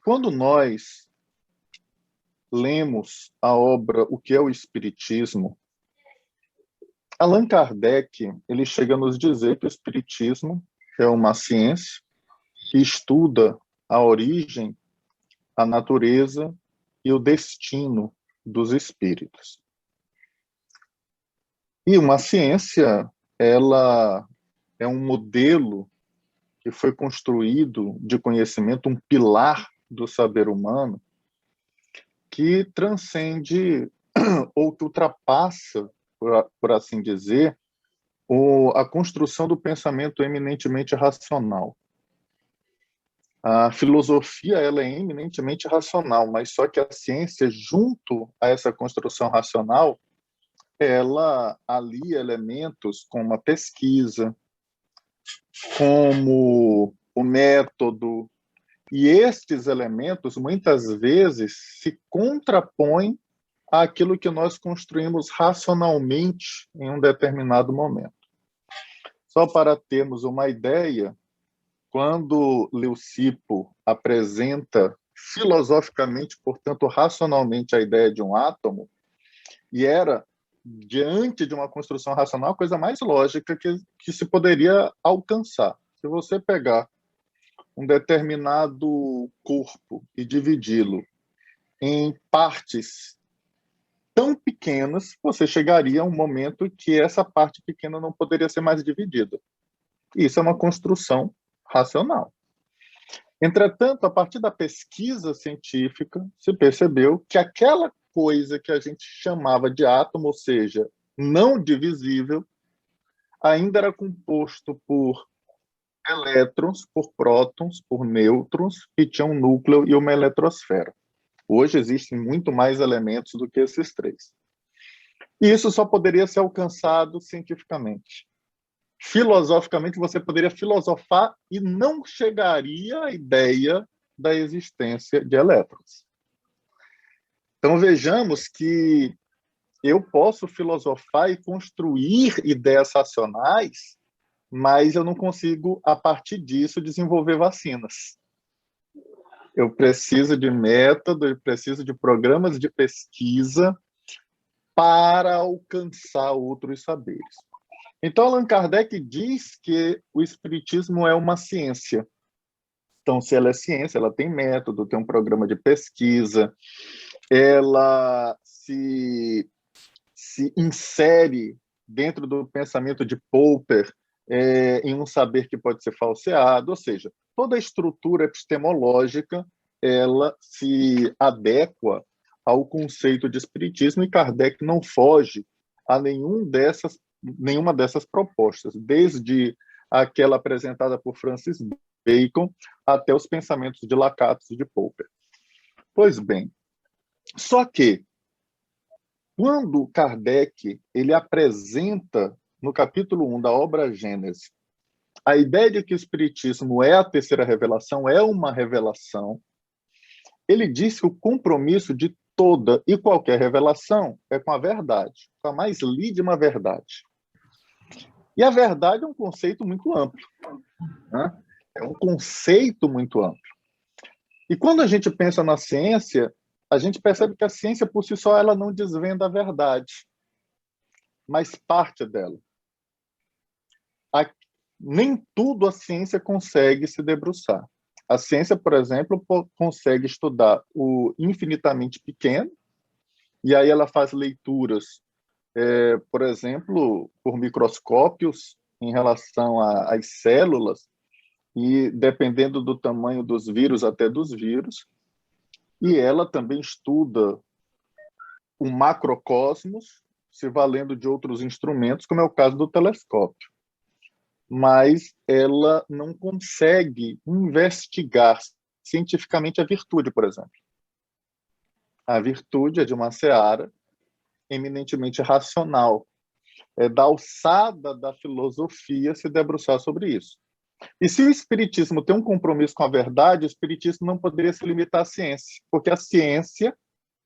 Quando nós lemos a obra O que é o Espiritismo, Allan Kardec ele chega a nos dizer que o Espiritismo é uma ciência que estuda a origem, a natureza e o destino dos espíritos. E uma ciência, ela é um modelo que foi construído de conhecimento, um pilar do saber humano, que transcende ou que ultrapassa, por assim dizer, a construção do pensamento eminentemente racional. A filosofia ela é eminentemente racional, mas só que a ciência, junto a essa construção racional, ela alia elementos como a pesquisa, como o método, e estes elementos, muitas vezes, se contrapõem àquilo que nós construímos racionalmente em um determinado momento. Só para termos uma ideia, quando Leucipo apresenta filosoficamente, portanto, racionalmente, a ideia de um átomo, e era, diante de uma construção racional, a coisa mais lógica que se poderia alcançar. Se você pegar um determinado corpo e dividi-lo em partes tão pequenas, você chegaria a um momento que essa parte pequena não poderia ser mais dividida. Isso é uma construção racional. Entretanto, a partir da pesquisa científica, se percebeu que aquela coisa que a gente chamava de átomo, ou seja, não divisível, ainda era composto por elétrons, por prótons, por nêutrons, e tinha um núcleo e uma eletrosfera. Hoje existem muito mais elementos do que esses três. E isso só poderia ser alcançado cientificamente. Filosoficamente, você poderia filosofar e não chegaria à ideia da existência de elétrons. Então, vejamos que eu posso filosofar e construir ideias racionais, mas eu não consigo, a partir disso, desenvolver vacinas. Eu preciso de método, eu preciso de programas de pesquisa para alcançar outros saberes. Então, Allan Kardec diz que o Espiritismo é uma ciência. Então, se ela é ciência, ela tem método, tem um programa de pesquisa, ela se insere dentro do pensamento de Popper em um saber que pode ser falseado, ou seja, toda a estrutura epistemológica ela se adequa ao conceito de espiritismo e Kardec não foge a nenhuma dessas propostas, desde aquela apresentada por Francis Bacon até os pensamentos de Lakatos e de Popper. Pois bem, só que quando Kardec ele apresenta no capítulo 1 da obra Gênese a ideia de que o espiritismo é a terceira revelação, é uma revelação, ele diz que o compromisso de toda e qualquer revelação é com a verdade, com a mais lídima verdade. E a verdade é um conceito muito amplo, né? É um conceito muito amplo. E quando a gente pensa na ciência, a gente percebe que a ciência por si só ela não desvenda a verdade, mas parte dela. Nem tudo a ciência consegue se debruçar. A ciência, por exemplo, consegue estudar o infinitamente pequeno, e aí ela faz leituras, por exemplo, por microscópios em relação às células, e dependendo do tamanho dos vírus, até dos vírus, e ela também estuda o macrocosmos, se valendo de outros instrumentos, como é o caso do telescópio. Mas ela não consegue investigar cientificamente a virtude, por exemplo. A virtude é de uma seara eminentemente racional. É da alçada da filosofia se debruçar sobre isso. E se o espiritismo tem um compromisso com a verdade, o espiritismo não poderia se limitar à ciência, porque a ciência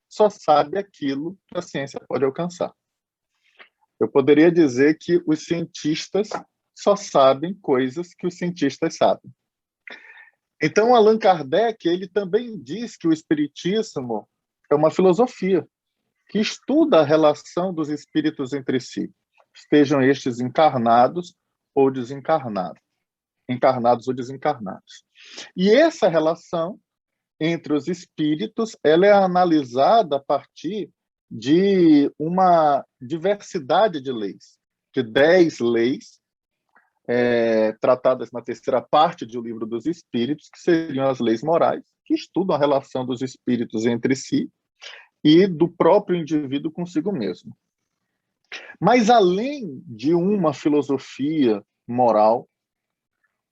só sabe aquilo que a ciência pode alcançar. Eu poderia dizer que os cientistas só sabem coisas que os cientistas sabem. Então, Allan Kardec, ele também diz que o espiritismo é uma filosofia que estuda a relação dos espíritos entre si, estejam estes encarnados ou desencarnados, encarnados ou desencarnados. E essa relação entre os espíritos, ela é analisada a partir de uma diversidade de leis, de 10 leis, tratadas na terceira parte do Livro dos Espíritos, que seriam as leis morais, que estudam a relação dos espíritos entre si e do próprio indivíduo consigo mesmo. Mas, além de uma filosofia moral,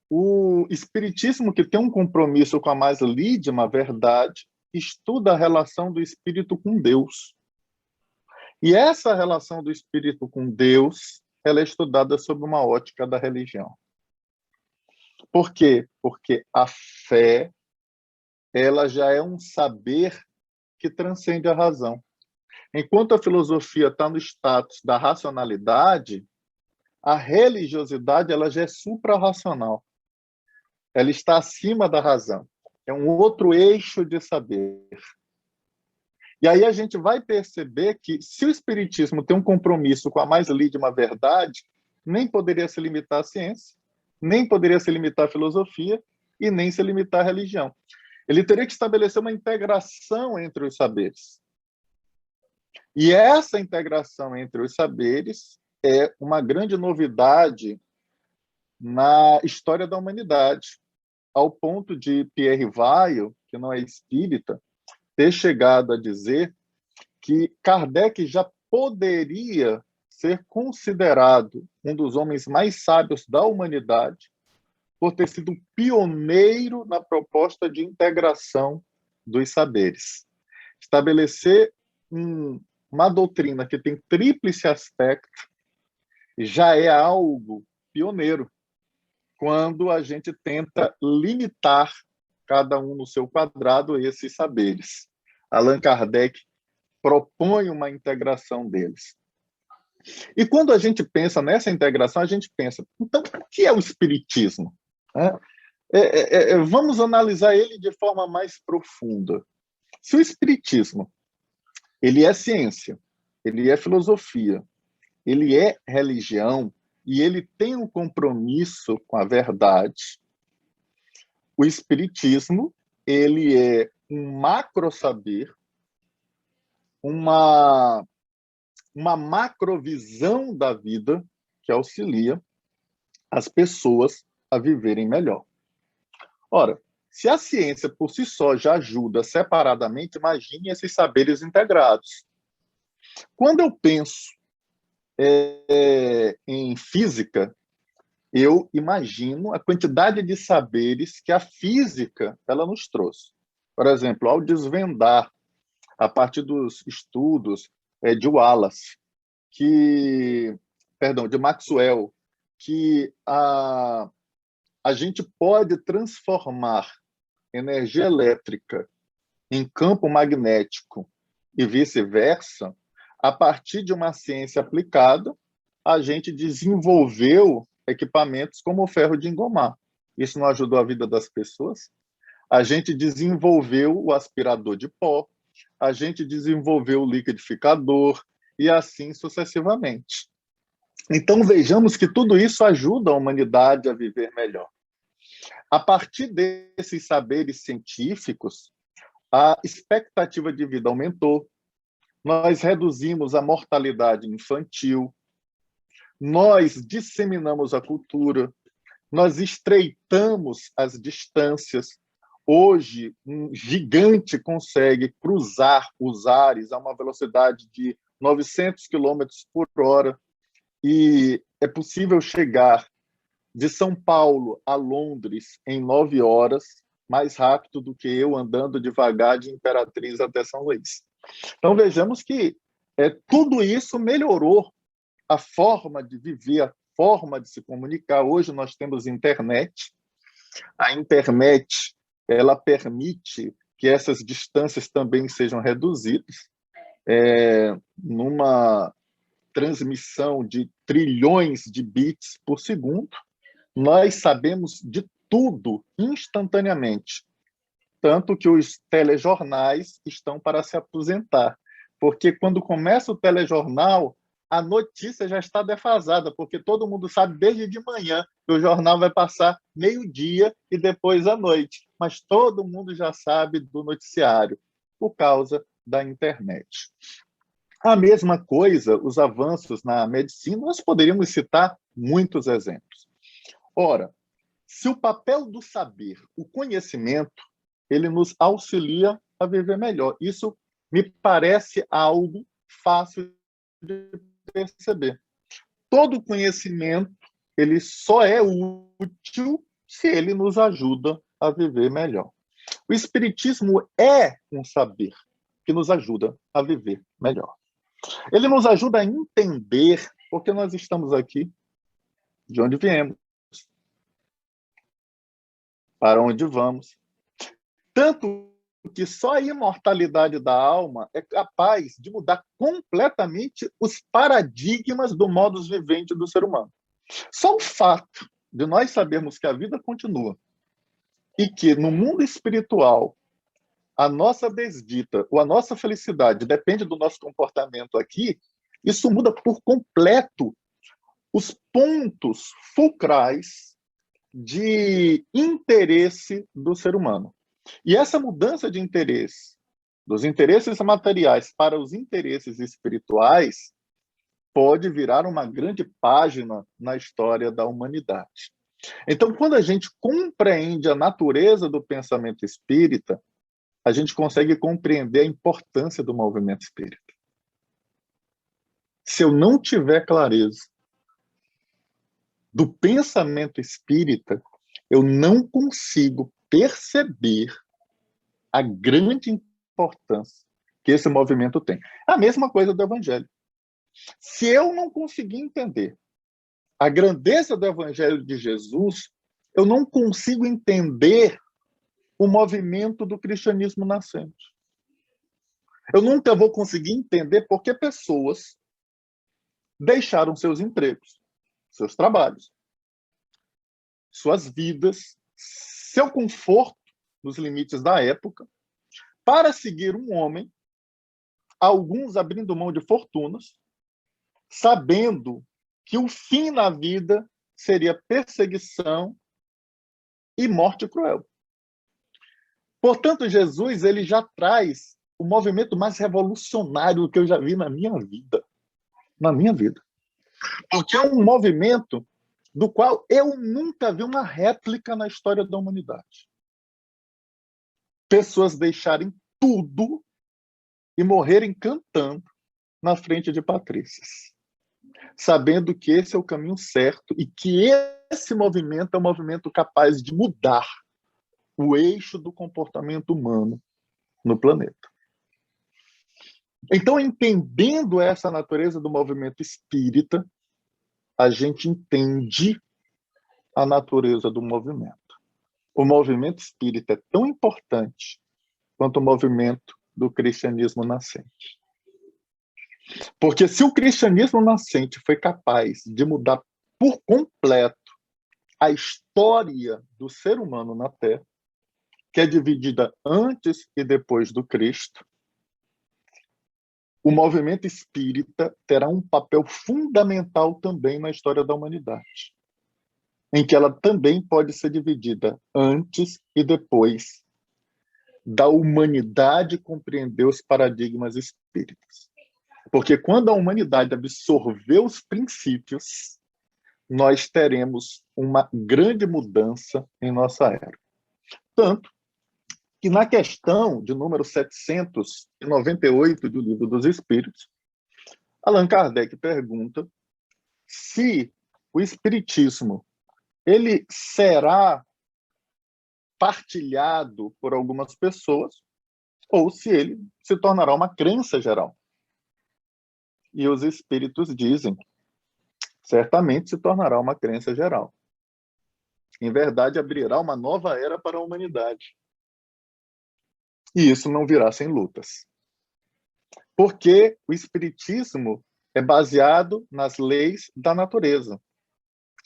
o espiritismo, que tem um compromisso com a mais lídima verdade, estuda a relação do espírito com Deus. E essa relação do espírito com Deus, ela é estudada sob uma ótica da religião. Por quê? Porque a fé, ela já é um saber que transcende a razão. Enquanto a filosofia está no status da racionalidade, a religiosidade, ela já é suprarracional. Ela está acima da razão. É um outro eixo de saber. E aí a gente vai perceber que, se o espiritismo tem um compromisso com a mais lídima verdade, nem poderia se limitar à ciência, nem poderia se limitar à filosofia e nem se limitar à religião. Ele teria que estabelecer uma integração entre os saberes. E essa integração entre os saberes é uma grande novidade na história da humanidade, ao ponto de Pierre Weil, que não é espírita, ter chegado a dizer que Kardec já poderia ser considerado um dos homens mais sábios da humanidade por ter sido pioneiro na proposta de integração dos saberes. Estabelecer uma doutrina que tem tríplice aspecto já é algo pioneiro, quando a gente tenta limitar cada um no seu quadrado esses saberes. Allan Kardec propõe uma integração deles. E quando a gente pensa nessa integração, a gente pensa, então, o que é o espiritismo? Vamos analisar ele de forma mais profunda. Se o espiritismo, ele é ciência, ele é filosofia, ele é religião, e ele tem um compromisso com a verdade, o espiritismo, ele é um macro-saber, uma macrovisão da vida que auxilia as pessoas a viverem melhor. Ora, se a ciência por si só já ajuda separadamente, imagine esses saberes integrados. Quando eu penso em física, eu imagino a quantidade de saberes que a física ela nos trouxe. Por exemplo, ao desvendar, a partir dos estudos de Wallace, de Maxwell, que a gente pode transformar energia elétrica em campo magnético e vice-versa, a partir de uma ciência aplicada, a gente desenvolveu equipamentos como o ferro de engomar. Isso não ajudou a vida das pessoas? A gente desenvolveu o aspirador de pó, a gente desenvolveu o liquidificador e assim sucessivamente. Então, vejamos que tudo isso ajuda a humanidade a viver melhor. A partir desses saberes científicos, a expectativa de vida aumentou, nós reduzimos a mortalidade infantil, nós disseminamos a cultura, nós estreitamos as distâncias. Hoje, um gigante consegue cruzar os ares a uma velocidade de 900 quilômetros por hora e é possível chegar de São Paulo a Londres em 9 horas, mais rápido do que eu andando devagar de Imperatriz até São Luís. Então, vejamos que tudo isso melhorou a forma de viver, a forma de se comunicar. Hoje nós temos internet. A internet, ela permite que essas distâncias também sejam reduzidas. Numa transmissão de trilhões de bits por segundo, nós sabemos de tudo instantaneamente. Tanto que os telejornais estão para se aposentar. Porque quando começa o telejornal, a notícia já está defasada, porque todo mundo sabe desde de manhã que o jornal vai passar meio-dia e depois à noite. Mas todo mundo já sabe do noticiário, por causa da internet. A mesma coisa, os avanços na medicina, nós poderíamos citar muitos exemplos. Ora, se o papel do saber, o conhecimento, ele nos auxilia a viver melhor. Isso me parece algo fácil de perceber. Todo conhecimento, ele só é útil se ele nos ajuda a viver melhor. O Espiritismo é um saber que nos ajuda a viver melhor. Ele nos ajuda a entender por que nós estamos aqui, de onde viemos, para onde vamos. Tanto que só a imortalidade da alma é capaz de mudar completamente os paradigmas do modus vivendi do ser humano. Só o fato de nós sabermos que a vida continua e que no mundo espiritual a nossa desdita ou a nossa felicidade depende do nosso comportamento aqui, isso muda por completo os pontos fulcrais de interesse do ser humano. E essa mudança de interesse, dos interesses materiais para os interesses espirituais, pode virar uma grande página na história da humanidade. Então, quando a gente compreende a natureza do pensamento espírita, a gente consegue compreender a importância do movimento espírita. Se eu não tiver clareza do pensamento espírita, eu não consigo perceber a grande importância que esse movimento tem. A mesma coisa do Evangelho. Se eu não conseguir entender a grandeza do Evangelho de Jesus, eu não consigo entender o movimento do cristianismo nascente. Eu nunca vou conseguir entender por que pessoas deixaram seus empregos, seus trabalhos, suas vidas, seu conforto nos limites da época, para seguir um homem, alguns abrindo mão de fortunas, sabendo que o fim na vida seria perseguição e morte cruel. Portanto, Jesus ele já traz o movimento mais revolucionário que eu já vi na minha vida. Na minha vida. Porque é um movimento do qual eu nunca vi uma réplica na história da humanidade. Pessoas deixarem tudo e morrerem cantando na frente de patrícias, sabendo que esse é o caminho certo e que esse movimento é um movimento capaz de mudar o eixo do comportamento humano no planeta. Então, entendendo essa natureza do movimento espírita, a gente entende a natureza do movimento. O movimento espírita é tão importante quanto o movimento do cristianismo nascente. Porque se o cristianismo nascente foi capaz de mudar por completo a história do ser humano na Terra, que é dividida antes e depois do Cristo, o movimento espírita terá um papel fundamental também na história da humanidade, em que ela também pode ser dividida antes e depois da humanidade compreender os paradigmas espíritas. Porque quando a humanidade absorver os princípios, nós teremos uma grande mudança em nossa era. Tanto que na questão de número 798 do Livro dos Espíritos, Allan Kardec pergunta se o espiritismo ele será partilhado por algumas pessoas ou se ele se tornará uma crença geral. E os espíritos dizem, certamente se tornará uma crença geral. Em verdade, abrirá uma nova era para a humanidade. E isso não virá sem lutas. Porque o espiritismo é baseado nas leis da natureza.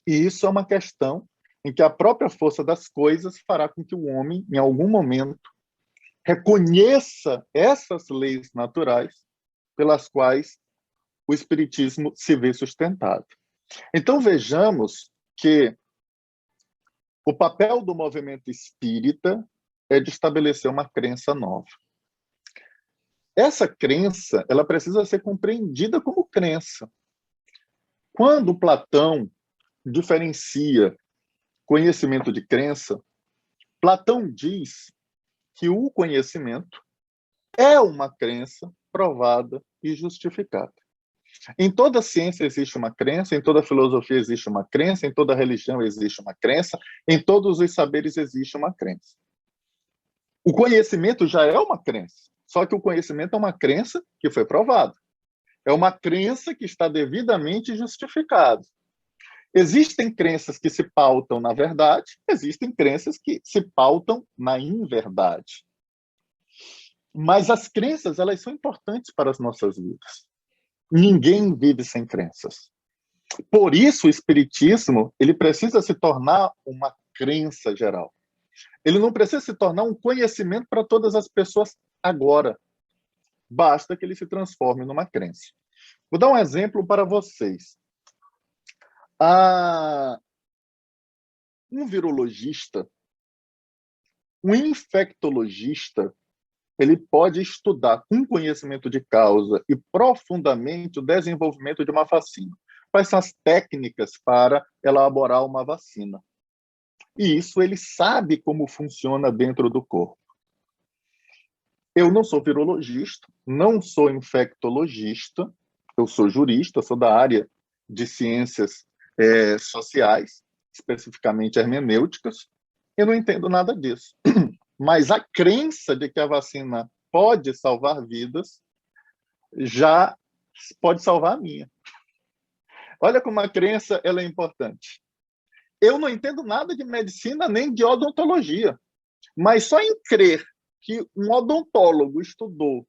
E isso é uma questão em que a própria força das coisas fará com que o homem, em algum momento, reconheça essas leis naturais pelas quais o espiritismo se vê sustentado. Então, vejamos que o papel do movimento espírita é de estabelecer uma crença nova. Essa crença, ela precisa ser compreendida como crença. Quando Platão diferencia conhecimento de crença, Platão diz que o conhecimento é uma crença provada e justificada. Em toda ciência existe uma crença, em toda filosofia existe uma crença, em toda religião existe uma crença, em todos os saberes existe uma crença. O conhecimento já é uma crença, só que o conhecimento é uma crença que foi provada. É uma crença que está devidamente justificada. Existem crenças que se pautam na verdade, existem crenças que se pautam na inverdade. Mas as crenças, elas são importantes para as nossas vidas. Ninguém vive sem crenças. Por isso, o espiritismo, ele precisa se tornar uma crença geral. Ele não precisa se tornar um conhecimento para todas as pessoas agora. Basta que ele se transforme numa crença. Vou dar um exemplo para vocês. Um virologista, um infectologista, ele pode estudar com conhecimento de causa e profundamente o desenvolvimento de uma vacina. Quais são as técnicas para elaborar uma vacina? E isso ele sabe como funciona dentro do corpo. Eu não sou virologista, não sou infectologista, eu sou jurista, sou da área de ciências sociais, especificamente hermenêuticas, eu não entendo nada disso. Mas a crença de que a vacina pode salvar vidas já pode salvar a minha. Olha como a crença ela é importante. Eu não entendo nada de medicina nem de odontologia, mas só em crer que um odontólogo estudou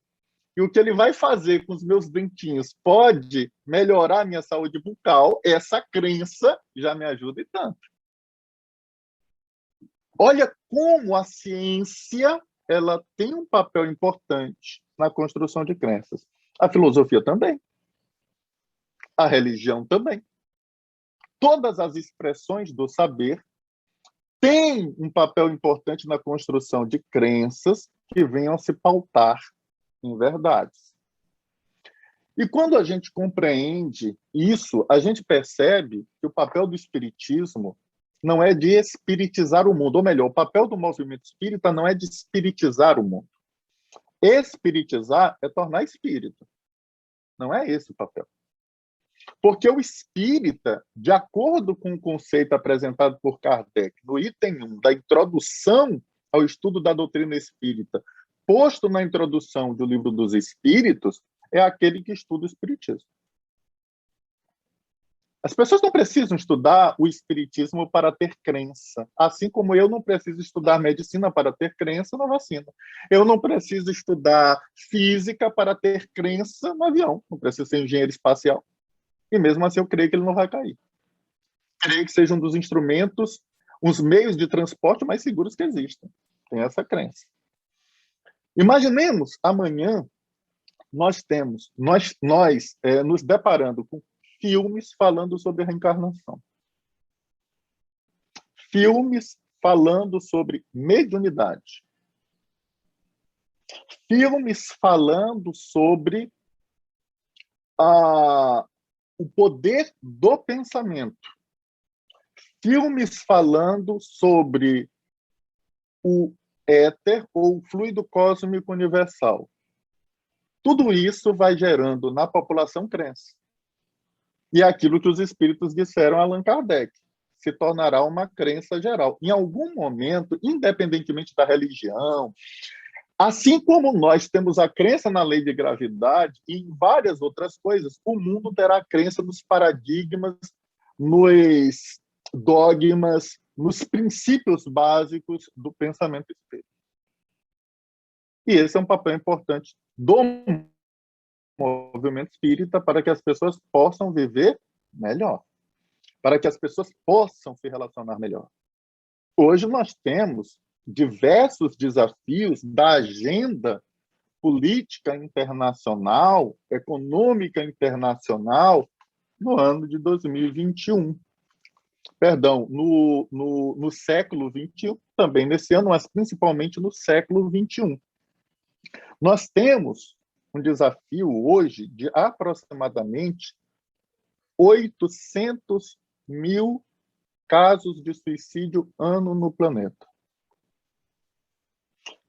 e o que ele vai fazer com os meus dentinhos pode melhorar a minha saúde bucal, essa crença já me ajuda e tanto. Olha como a ciência ela tem um papel importante na construção de crenças. A filosofia também. A religião também. Todas as expressões do saber têm um papel importante na construção de crenças que venham a se pautar em verdades. E quando a gente compreende isso, a gente percebe que o papel do espiritismo não é de espiritizar o mundo, ou melhor, o papel do movimento espírita não é de espiritizar o mundo. Espiritizar é tornar espírita. Não é esse o papel. Porque o espírita, de acordo com o conceito apresentado por Kardec no item 1 da introdução ao estudo da doutrina espírita, posto na introdução do Livro dos Espíritos, é aquele que estuda o espiritismo. As pessoas não precisam estudar o espiritismo para ter crença, assim como eu não preciso estudar medicina para ter crença na vacina. Eu não preciso estudar física para ter crença no avião, não preciso ser engenheiro espacial. E mesmo assim eu creio que ele não vai cair. Creio que seja um dos instrumentos, os meios de transporte mais seguros que existem. Tem essa crença. Imaginemos amanhã nós nos deparando com filmes falando sobre reencarnação. Filmes falando sobre mediunidade. Filmes falando sobre o poder do pensamento. Filmes falando sobre o éter ou o fluido cósmico universal. Tudo isso vai gerando na população crença. E é aquilo que os espíritos disseram a Allan Kardec, se tornará uma crença geral. Em algum momento, independentemente da religião, assim como nós temos a crença na lei de gravidade e em várias outras coisas, o mundo terá a crença nos paradigmas, nos dogmas, nos princípios básicos do pensamento espírita. E esse é um papel importante do movimento espírita para que as pessoas possam viver melhor, para que as pessoas possam se relacionar melhor. Hoje nós temos diversos desafios da agenda política internacional, econômica internacional, no ano de 2021. Perdão, no século XXI, também nesse ano, mas principalmente no século XXI. Nós temos um desafio hoje de aproximadamente 800 mil casos de suicídio ano no planeta.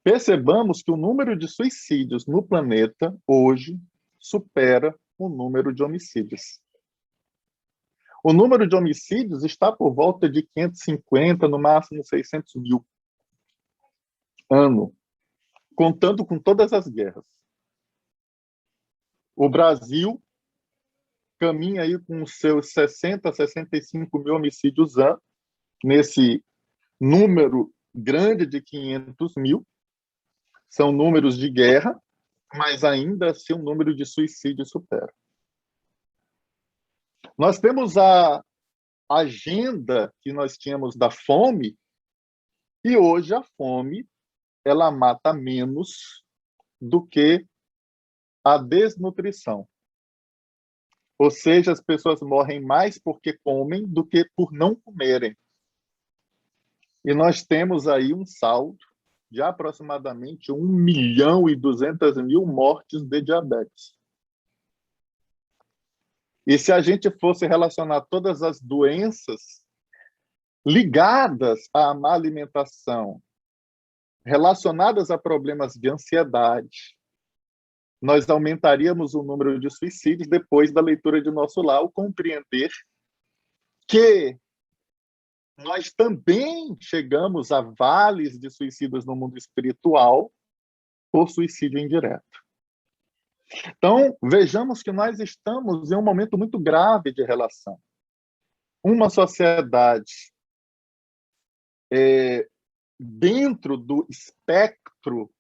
Percebamos que o número de suicídios no planeta hoje supera o número de homicídios. O número de homicídios está por volta de 550, no máximo 600 mil ano, contando com todas as guerras. O Brasil caminha aí com os seus 60, 65 mil homicídios ano, nesse número grande de 500 mil. São números de guerra, mas ainda assim o número de suicídios supera. Nós temos a agenda que nós tínhamos da fome, e hoje a fome ela mata menos do que a desnutrição. Ou seja, as pessoas morrem mais porque comem do que por não comerem. E nós temos aí um saldo de aproximadamente 1.200.000 mortes de diabetes. E se a gente fosse relacionar todas as doenças ligadas à má alimentação, relacionadas a problemas de ansiedade, nós aumentaríamos o número de suicídios depois da leitura de Nosso Lar, ao compreender que nós também chegamos a vales de suicídios no mundo espiritual por suicídio indireto. Então, vejamos que nós estamos em um momento muito grave de relação. Uma sociedade dentro do espectro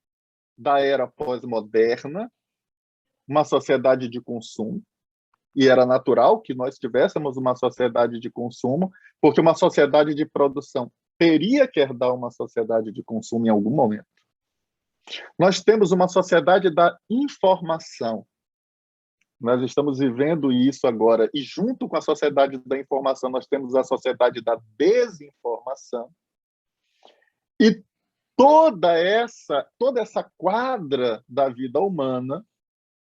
da era pós-moderna, uma sociedade de consumo, e era natural que nós tivéssemos uma sociedade de consumo, porque uma sociedade de produção teria que herdar uma sociedade de consumo em algum momento. Nós temos uma sociedade da informação. Nós estamos vivendo isso agora, e junto com a sociedade da informação, nós temos a sociedade da desinformação. E toda essa quadra da vida humana,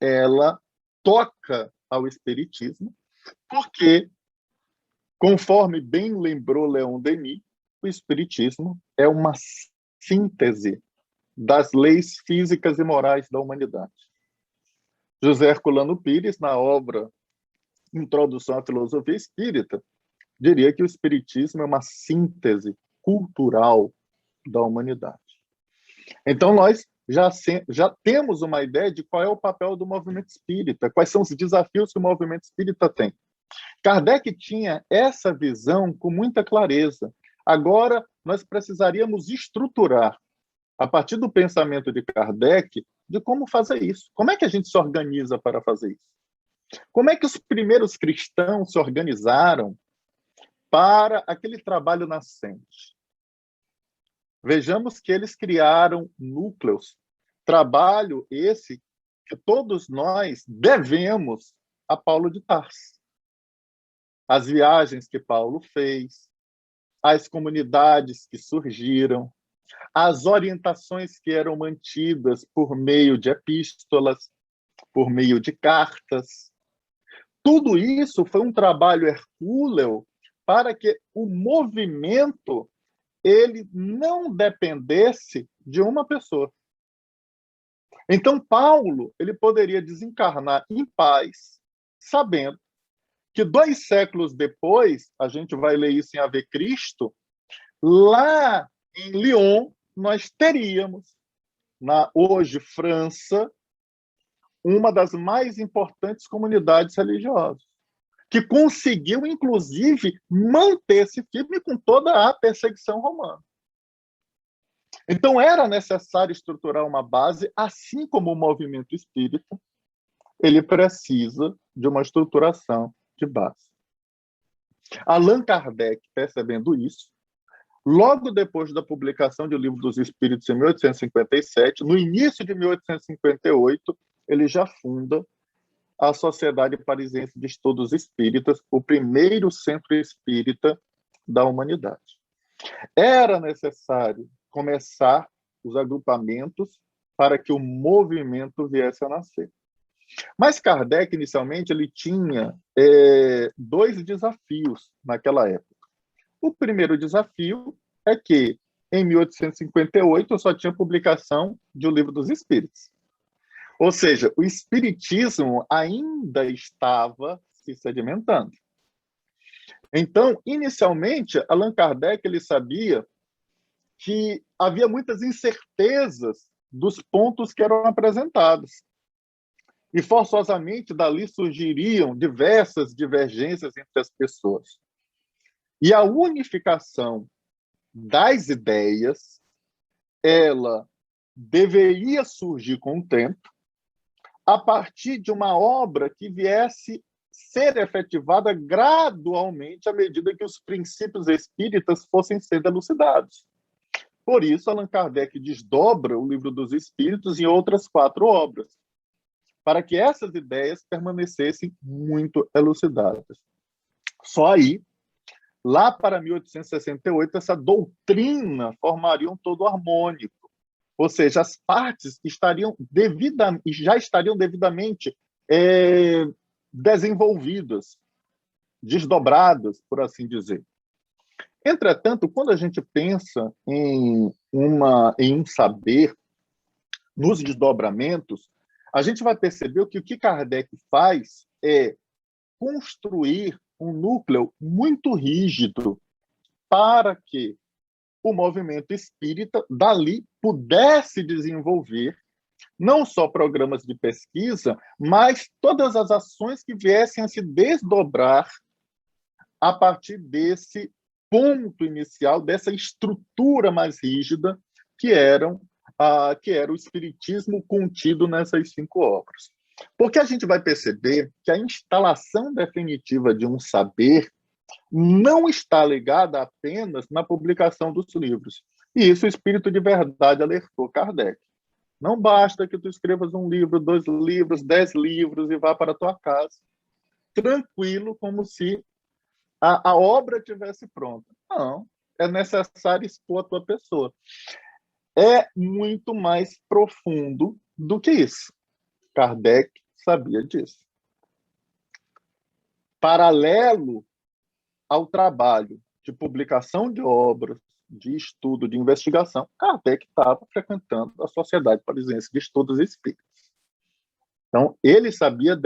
ela toca ao espiritismo, porque, conforme bem lembrou Leon Denis, o espiritismo é uma síntese das leis físicas e morais da humanidade. José Herculano Pires, na obra Introdução à Filosofia Espírita, diria que o espiritismo é uma síntese cultural da humanidade. Então, nós já temos uma ideia de qual é o papel do movimento espírita, quais são os desafios que o movimento espírita tem. Kardec tinha essa visão com muita clareza. Agora, nós precisaríamos estruturar, a partir do pensamento de Kardec, de como fazer isso. Como é que a gente se organiza para fazer isso? Como é que os primeiros cristãos se organizaram para aquele trabalho nascente? Vejamos que eles criaram núcleos, trabalho esse que todos nós devemos a Paulo de Tarso. As viagens que Paulo fez, as comunidades que surgiram, as orientações que eram mantidas por meio de epístolas, por meio de cartas. Tudo isso foi um trabalho hercúleo para que o movimento ele não dependesse de uma pessoa. Então, Paulo ele poderia desencarnar em paz, sabendo que 2 séculos depois, a gente vai ler isso em Ave Cristo, lá em Lyon, nós teríamos, na hoje França, uma das mais importantes comunidades religiosas, que conseguiu, inclusive, manter-se firme com toda a perseguição romana. Então, era necessário estruturar uma base, assim como o movimento espírita, ele precisa de uma estruturação de base. Allan Kardec, percebendo isso, Logo depois da publicação do Livro dos Espíritos, em 1857, no início de 1858, ele já funda a Sociedade Parisiense de Estudos Espíritas, o primeiro centro espírita da humanidade. Era necessário começar os agrupamentos para que o movimento viesse a nascer. Mas Kardec, inicialmente, ele tinha dois desafios naquela época. O primeiro desafio é que, em 1858, eu só tinha publicação de O Livro dos Espíritos. Ou seja, o espiritismo ainda estava se sedimentando. Então, inicialmente, Allan Kardec ele sabia que havia muitas incertezas dos pontos que eram apresentados. E, forçosamente, dali surgiriam diversas divergências entre as pessoas. E a unificação das ideias, ela deveria surgir com o tempo, a partir de uma obra que viesse ser efetivada gradualmente à medida que os princípios espíritas fossem sendo elucidados. Por isso, Allan Kardec desdobra o Livro dos Espíritos em outras 4 obras, para que essas ideias permanecessem muito elucidadas. Só aí, lá para 1868, essa doutrina formaria um todo harmônico, ou seja, as partes já estariam devidamente desenvolvidas, desdobradas, por assim dizer. Entretanto, quando a gente pensa em um saber, nos desdobramentos, a gente vai perceber que o que Kardec faz é construir um núcleo muito rígido para que o movimento espírita dali pudesse desenvolver não só programas de pesquisa, mas todas as ações que viessem a se desdobrar a partir desse ponto inicial, dessa estrutura mais rígida que era o espiritismo contido nessas 5 obras. Porque a gente vai perceber que a instalação definitiva de um saber não está ligada apenas na publicação dos livros. E isso o Espírito de Verdade alertou Kardec. Não basta que tu escrevas 1 livro, 2 livros, 10 livros e vá para a tua casa, tranquilo, como se a obra estivesse pronta. Não, é necessário expor a tua pessoa. É muito mais profundo do que isso. Kardec sabia disso. Paralelo ao trabalho de publicação de obras, de estudo, de investigação, Kardec estava frequentando a Sociedade Parisiense de Estudos Espíritas. Então, ele sabia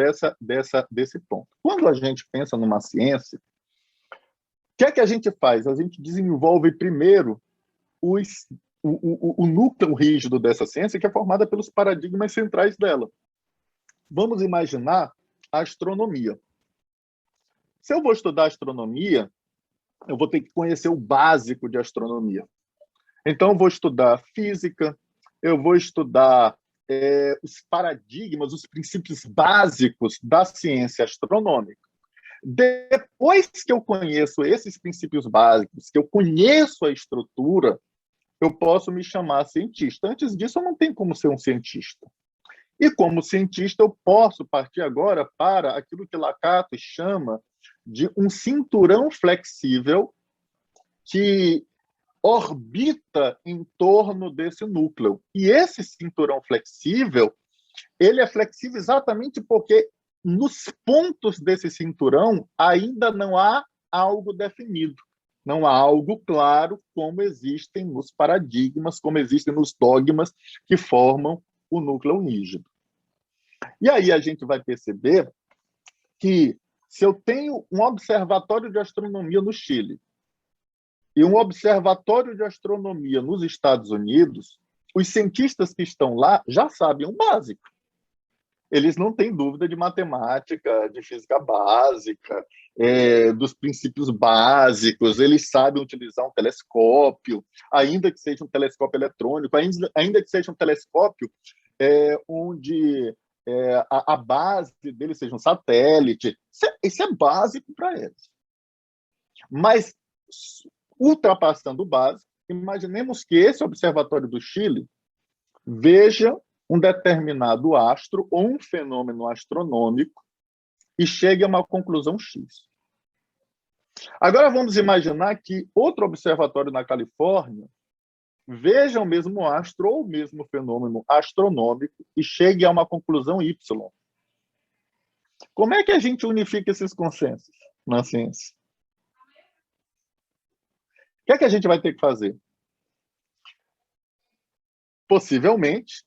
desse ponto. Quando a gente pensa numa ciência, o que é que a gente faz? A gente desenvolve primeiro o núcleo rígido dessa ciência, que é formada pelos paradigmas centrais dela. Vamos imaginar a astronomia. Se eu vou estudar astronomia, eu vou ter que conhecer o básico de astronomia. Então, eu vou estudar física, eu vou estudar os paradigmas, os princípios básicos da ciência astronômica. Depois que eu conheço esses princípios básicos, que eu conheço a estrutura, eu posso me chamar cientista. Antes disso, eu não tenho como ser um cientista. E, como cientista, eu posso partir agora para aquilo que Lakatos chama de um cinturão flexível que orbita em torno desse núcleo. E esse cinturão flexível, ele é flexível exatamente porque nos pontos desse cinturão ainda não há algo definido. Não há algo claro como existem nos paradigmas, como existem nos dogmas que formam o núcleo rígido. E aí a gente vai perceber que se eu tenho um observatório de astronomia no Chile e um observatório de astronomia nos Estados Unidos, os cientistas que estão lá já sabem o básico. Eles não têm dúvida de matemática, de física básica, dos princípios básicos, eles sabem utilizar um telescópio, ainda que seja um telescópio eletrônico, ainda que seja um telescópio onde a base dele seja um satélite. Isso é básico para eles. Mas ultrapassando o básico, imaginemos que esse observatório do Chile veja um determinado astro ou um fenômeno astronômico e chegue a uma conclusão X. Agora vamos imaginar que outro observatório na Califórnia veja o mesmo astro ou o mesmo fenômeno astronômico e chegue a uma conclusão Y. Como é que a gente unifica esses consensos na ciência? O que é que a gente vai ter que fazer? Possivelmente,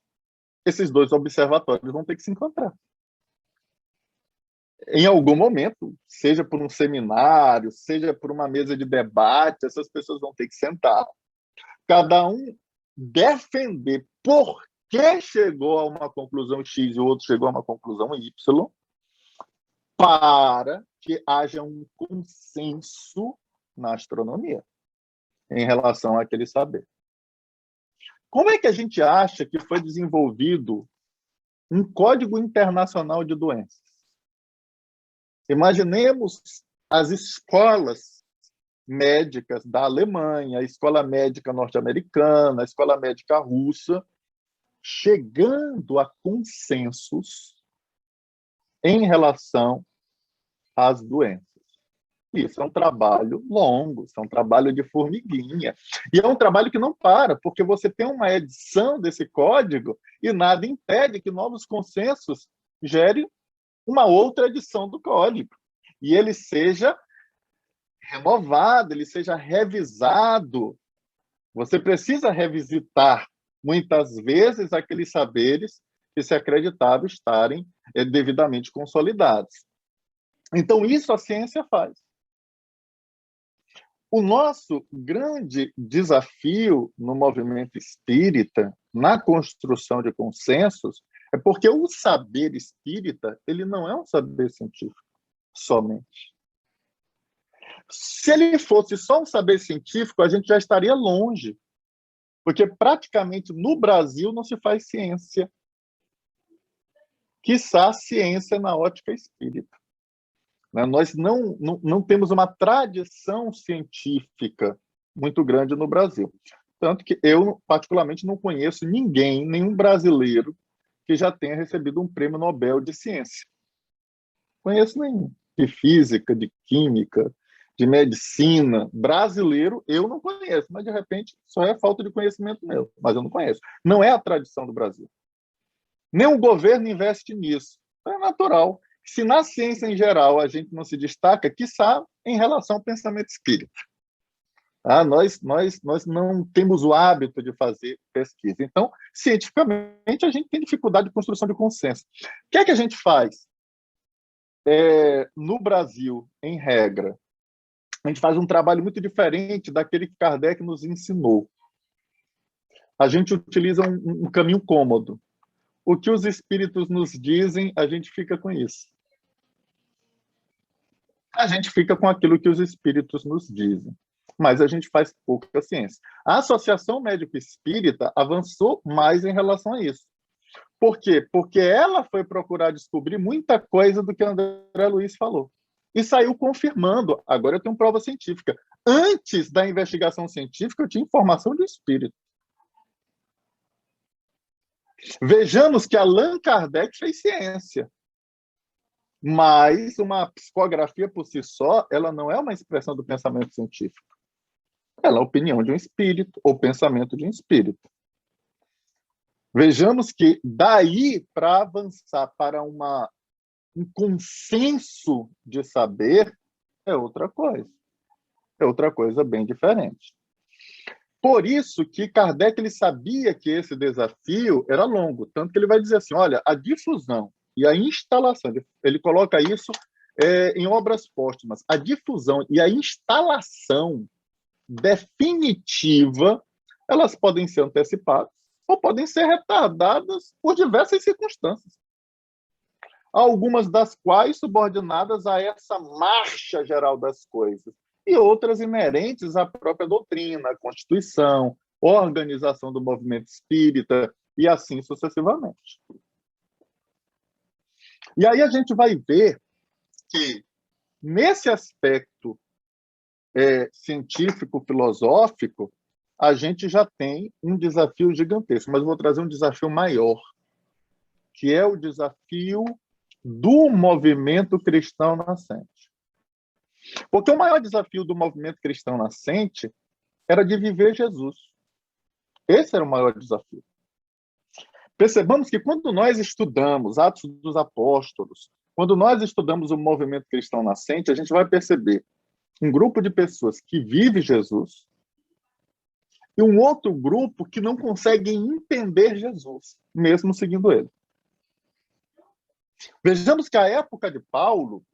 esses dois observatórios vão ter que se encontrar. Em algum momento, seja por um seminário, seja por uma mesa de debate, essas pessoas vão ter que sentar, cada um defender por que chegou a uma conclusão X e o outro chegou a uma conclusão Y, para que haja um consenso na astronomia em relação àquele saber. Como é que a gente acha que foi desenvolvido um código internacional de doenças? Imaginemos as escolas médicas da Alemanha, a escola médica norte-americana, a escola médica russa, chegando a consensos em relação às doenças. Isso é um trabalho longo, isso é um trabalho de formiguinha. E é um trabalho que não para, porque você tem uma edição desse código e nada impede que novos consensos gerem uma outra edição do código. E ele seja renovado, ele seja revisado. Você precisa revisitar, muitas vezes, aqueles saberes que se acreditava estarem devidamente consolidados. Então, isso a ciência faz. O nosso grande desafio no movimento espírita, na construção de consensos, é porque o saber espírita ele não é um saber científico somente. Se ele fosse só um saber científico, a gente já estaria longe, porque praticamente no Brasil não se faz ciência, quiçá ciência na ótica espírita. Nós não temos uma tradição científica muito grande no Brasil. Tanto que eu, particularmente, não conheço ninguém, nenhum brasileiro, que já tenha recebido um prêmio Nobel de ciência. Conheço nenhum. De física, de química, de medicina. Brasileiro, eu não conheço, mas, de repente, só é falta de conhecimento meu. Mas eu não conheço. Não é a tradição do Brasil. Nenhum governo investe nisso. É natural. Se na ciência em geral a gente não se destaca, quiçá em relação ao pensamento espírita. Nós não temos o hábito de fazer pesquisa. Então, cientificamente, a gente tem dificuldade de construção de consenso. O que é que a gente faz? No Brasil, em regra, a gente faz um trabalho muito diferente daquele que Kardec nos ensinou. A gente utiliza um caminho cômodo. O que os espíritos nos dizem, a gente fica com isso. A gente fica com aquilo que os espíritos nos dizem, mas a gente faz pouca ciência. A Associação Médico Espírita avançou mais em relação a isso. Por quê? Porque ela foi procurar descobrir muita coisa do que André Luiz falou. E saiu confirmando. Agora eu tenho prova científica. Antes da investigação científica, eu tinha informação de espírito. Vejamos que Allan Kardec fez ciência. Mas uma psicografia por si só, ela não é uma expressão do pensamento científico. Ela é a opinião de um espírito, ou pensamento de um espírito. Vejamos que daí, para avançar para um consenso de saber, é outra coisa. É outra coisa bem diferente. Por isso que Kardec ele sabia que esse desafio era longo, tanto que ele vai dizer assim, olha, a difusão e a instalação, ele coloca isso em obras póstumas, a difusão e a instalação definitiva, elas podem ser antecipadas ou podem ser retardadas por diversas circunstâncias. Algumas das quais subordinadas a essa marcha geral das coisas, e outras inerentes à própria doutrina, à Constituição, organização do movimento espírita, e assim sucessivamente. E aí a gente vai ver que, nesse aspecto científico-filosófico, a gente já tem um desafio gigantesco, mas eu vou trazer um desafio maior, que é o desafio do movimento cristão nascente. Porque o maior desafio do movimento cristão nascente era de viver Jesus. Esse era o maior desafio. Percebamos que quando nós estudamos Atos dos Apóstolos, quando nós estudamos o movimento cristão nascente, a gente vai perceber um grupo de pessoas que vive Jesus e um outro grupo que não conseguem entender Jesus, mesmo seguindo ele. Vejamos que à época de Paulo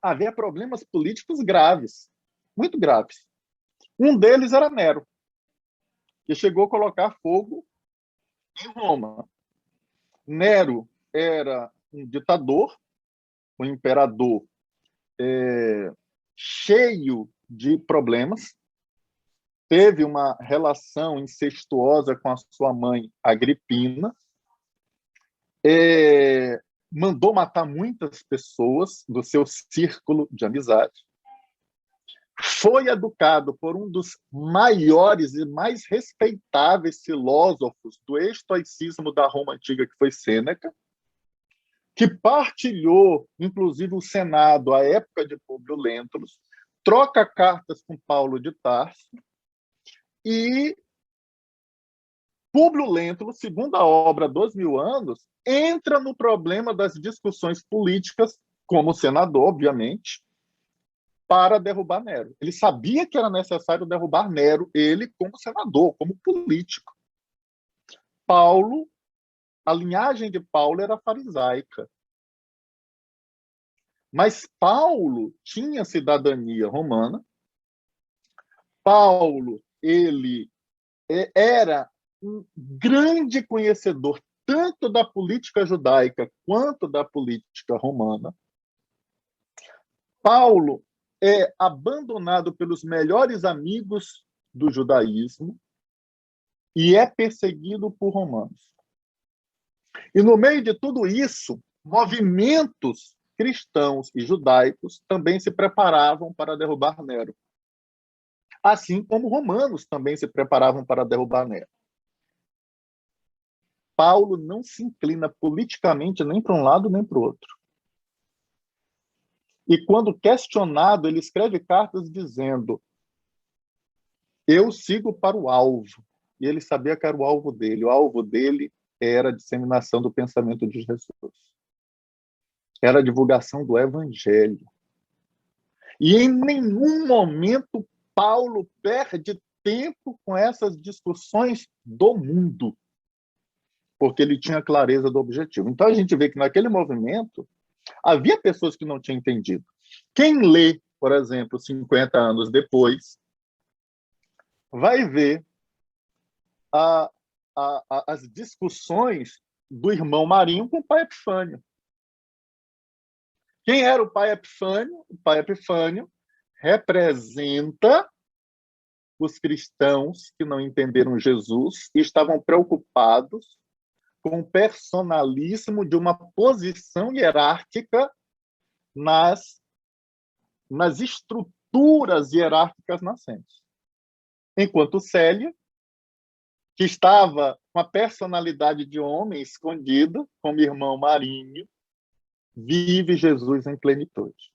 havia problemas políticos graves, muito graves. Um deles era Nero, que chegou a colocar fogo em Roma. Nero era um ditador, um imperador cheio de problemas, teve uma relação incestuosa com a sua mãe Agripina, mandou matar muitas pessoas do seu círculo de amizade, foi educado por um dos maiores e mais respeitáveis filósofos do estoicismo da Roma Antiga, que foi Sêneca, que partilhou, inclusive, o Senado à época de Públio Lentulus, troca cartas com Paulo de Tarso, e Públio Lentulus, segundo a obra Dos Mil Anos, entra no problema das discussões políticas, como senador, obviamente, para derrubar Nero. Ele sabia que era necessário derrubar Nero, ele como senador, como político. Paulo, a linhagem de Paulo era farisaica. Mas Paulo tinha cidadania romana. Paulo, ele era um grande conhecedor tanto da política judaica quanto da política romana. Paulo é abandonado pelos melhores amigos do judaísmo e é perseguido por romanos. E no meio de tudo isso, movimentos cristãos e judaicos também se preparavam para derrubar Nero. Assim como romanos também se preparavam para derrubar Nero. Paulo não se inclina politicamente nem para um lado nem para o outro. E quando questionado, ele escreve cartas dizendo: eu sigo para o alvo. E ele sabia que era o alvo dele. O alvo dele era a disseminação do pensamento de Jesus. Era a divulgação do evangelho. E em nenhum momento Paulo perde tempo com essas discussões do mundo, porque ele tinha clareza do objetivo. Então a gente vê que naquele movimento havia pessoas que não tinham entendido. Quem lê, por exemplo, 50 anos depois, vai ver as discussões do irmão Marinho com o pai Epifânio. Quem era o pai Epifânio? O pai Epifânio representa os cristãos que não entenderam Jesus e estavam preocupados com o personalismo de uma posição hierárquica nas estruturas hierárquicas nascentes. Enquanto Célia, que estava com a personalidade de homem escondida, como irmão Marinho, vive Jesus em plenitude.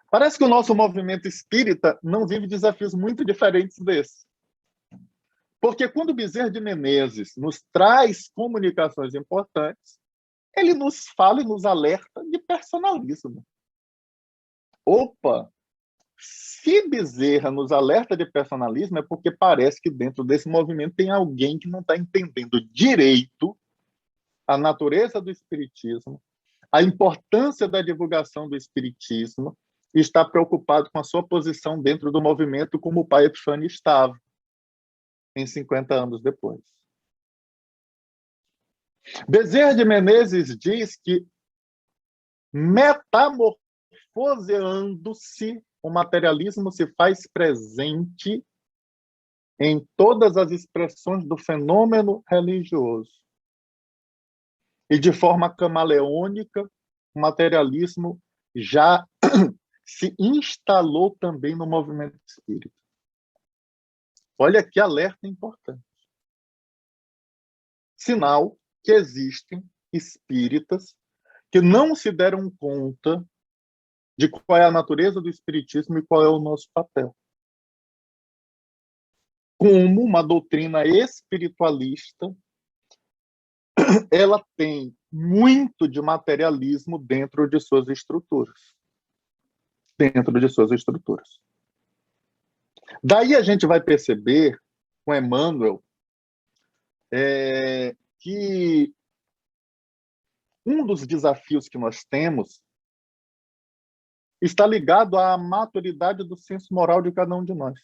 Parece que o nosso movimento espírita não vive desafios muito diferentes desses. Porque quando Bezerra de Menezes nos traz comunicações importantes, ele nos fala e nos alerta de personalismo. Opa! Se Bezerra nos alerta de personalismo, é porque parece que dentro desse movimento tem alguém que não está entendendo direito a natureza do espiritismo, a importância da divulgação do espiritismo, e está preocupado com a sua posição dentro do movimento, como o pai Epifânio estava em 50 anos depois. Bezerra de Menezes diz que, metamorfoseando-se, o materialismo se faz presente em todas as expressões do fenômeno religioso. E de forma camaleônica, o materialismo já se instalou também no movimento espírita. Olha que alerta importante. Sinal que existem espíritas que não se deram conta de qual é a natureza do espiritismo e qual é o nosso papel. Como uma doutrina espiritualista, ela tem muito de materialismo dentro de suas estruturas. Daí a gente vai perceber, com Emmanuel, que um dos desafios que nós temos está ligado à maturidade do senso moral de cada um de nós.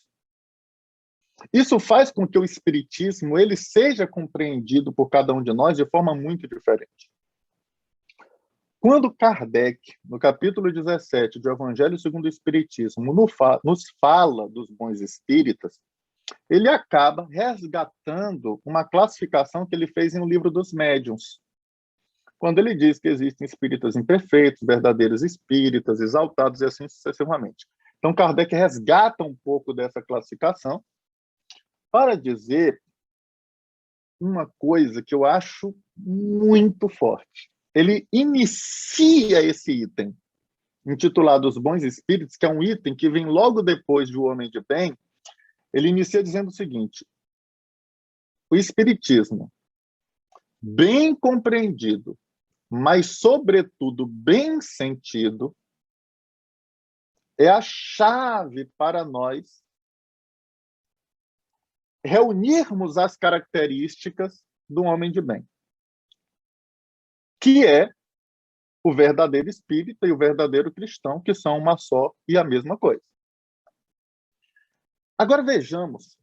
Isso faz com que o espiritismo ele seja compreendido por cada um de nós de forma muito diferente. Quando Kardec, no capítulo 17 do Evangelho segundo o Espiritismo, nos fala dos bons espíritas, ele acaba resgatando uma classificação que ele fez em O Livro dos Médiuns, quando ele diz que existem espíritas imperfeitos, verdadeiros espíritas, exaltados e assim sucessivamente. Então, Kardec resgata um pouco dessa classificação para dizer uma coisa que eu acho muito forte. Ele inicia esse item, intitulado Os Bons Espíritos, que é um item que vem logo depois do Homem de Bem. Ele inicia dizendo o seguinte: o espiritismo, bem compreendido, mas, sobretudo, bem sentido, é a chave para nós reunirmos as características do homem de bem, que é o verdadeiro espírita e o verdadeiro cristão, que são uma só e a mesma coisa. Agora vejamos,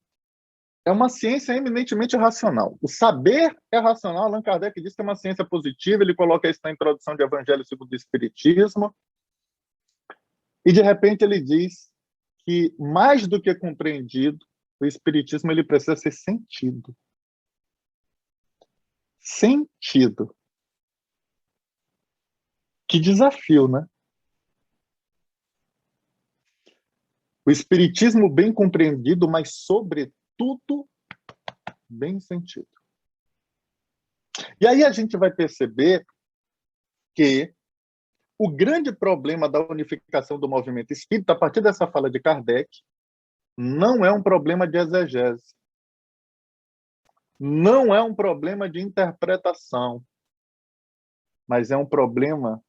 é uma ciência eminentemente racional. O saber é racional. Allan Kardec diz que é uma ciência positiva, ele coloca isso na introdução de Evangelho segundo o Espiritismo, e de repente ele diz que, mais do que compreendido, o Espiritismo ele precisa ser sentido. Sentido. Que desafio, né? O Espiritismo bem compreendido, mas, sobretudo, bem sentido. E aí a gente vai perceber que o grande problema da unificação do movimento espírita, a partir dessa fala de Kardec, não é um problema de exegese, não é um problema de interpretação, mas é um problema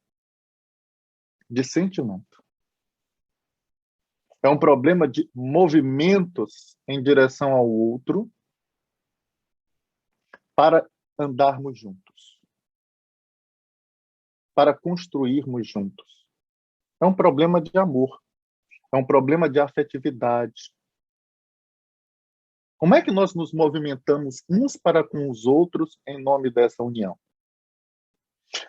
de sentimento. É um problema de movimentos em direção ao outro para andarmos juntos, para construirmos juntos. É um problema de amor, é um problema de afetividade. Como é que nós nos movimentamos uns para com os outros em nome dessa união?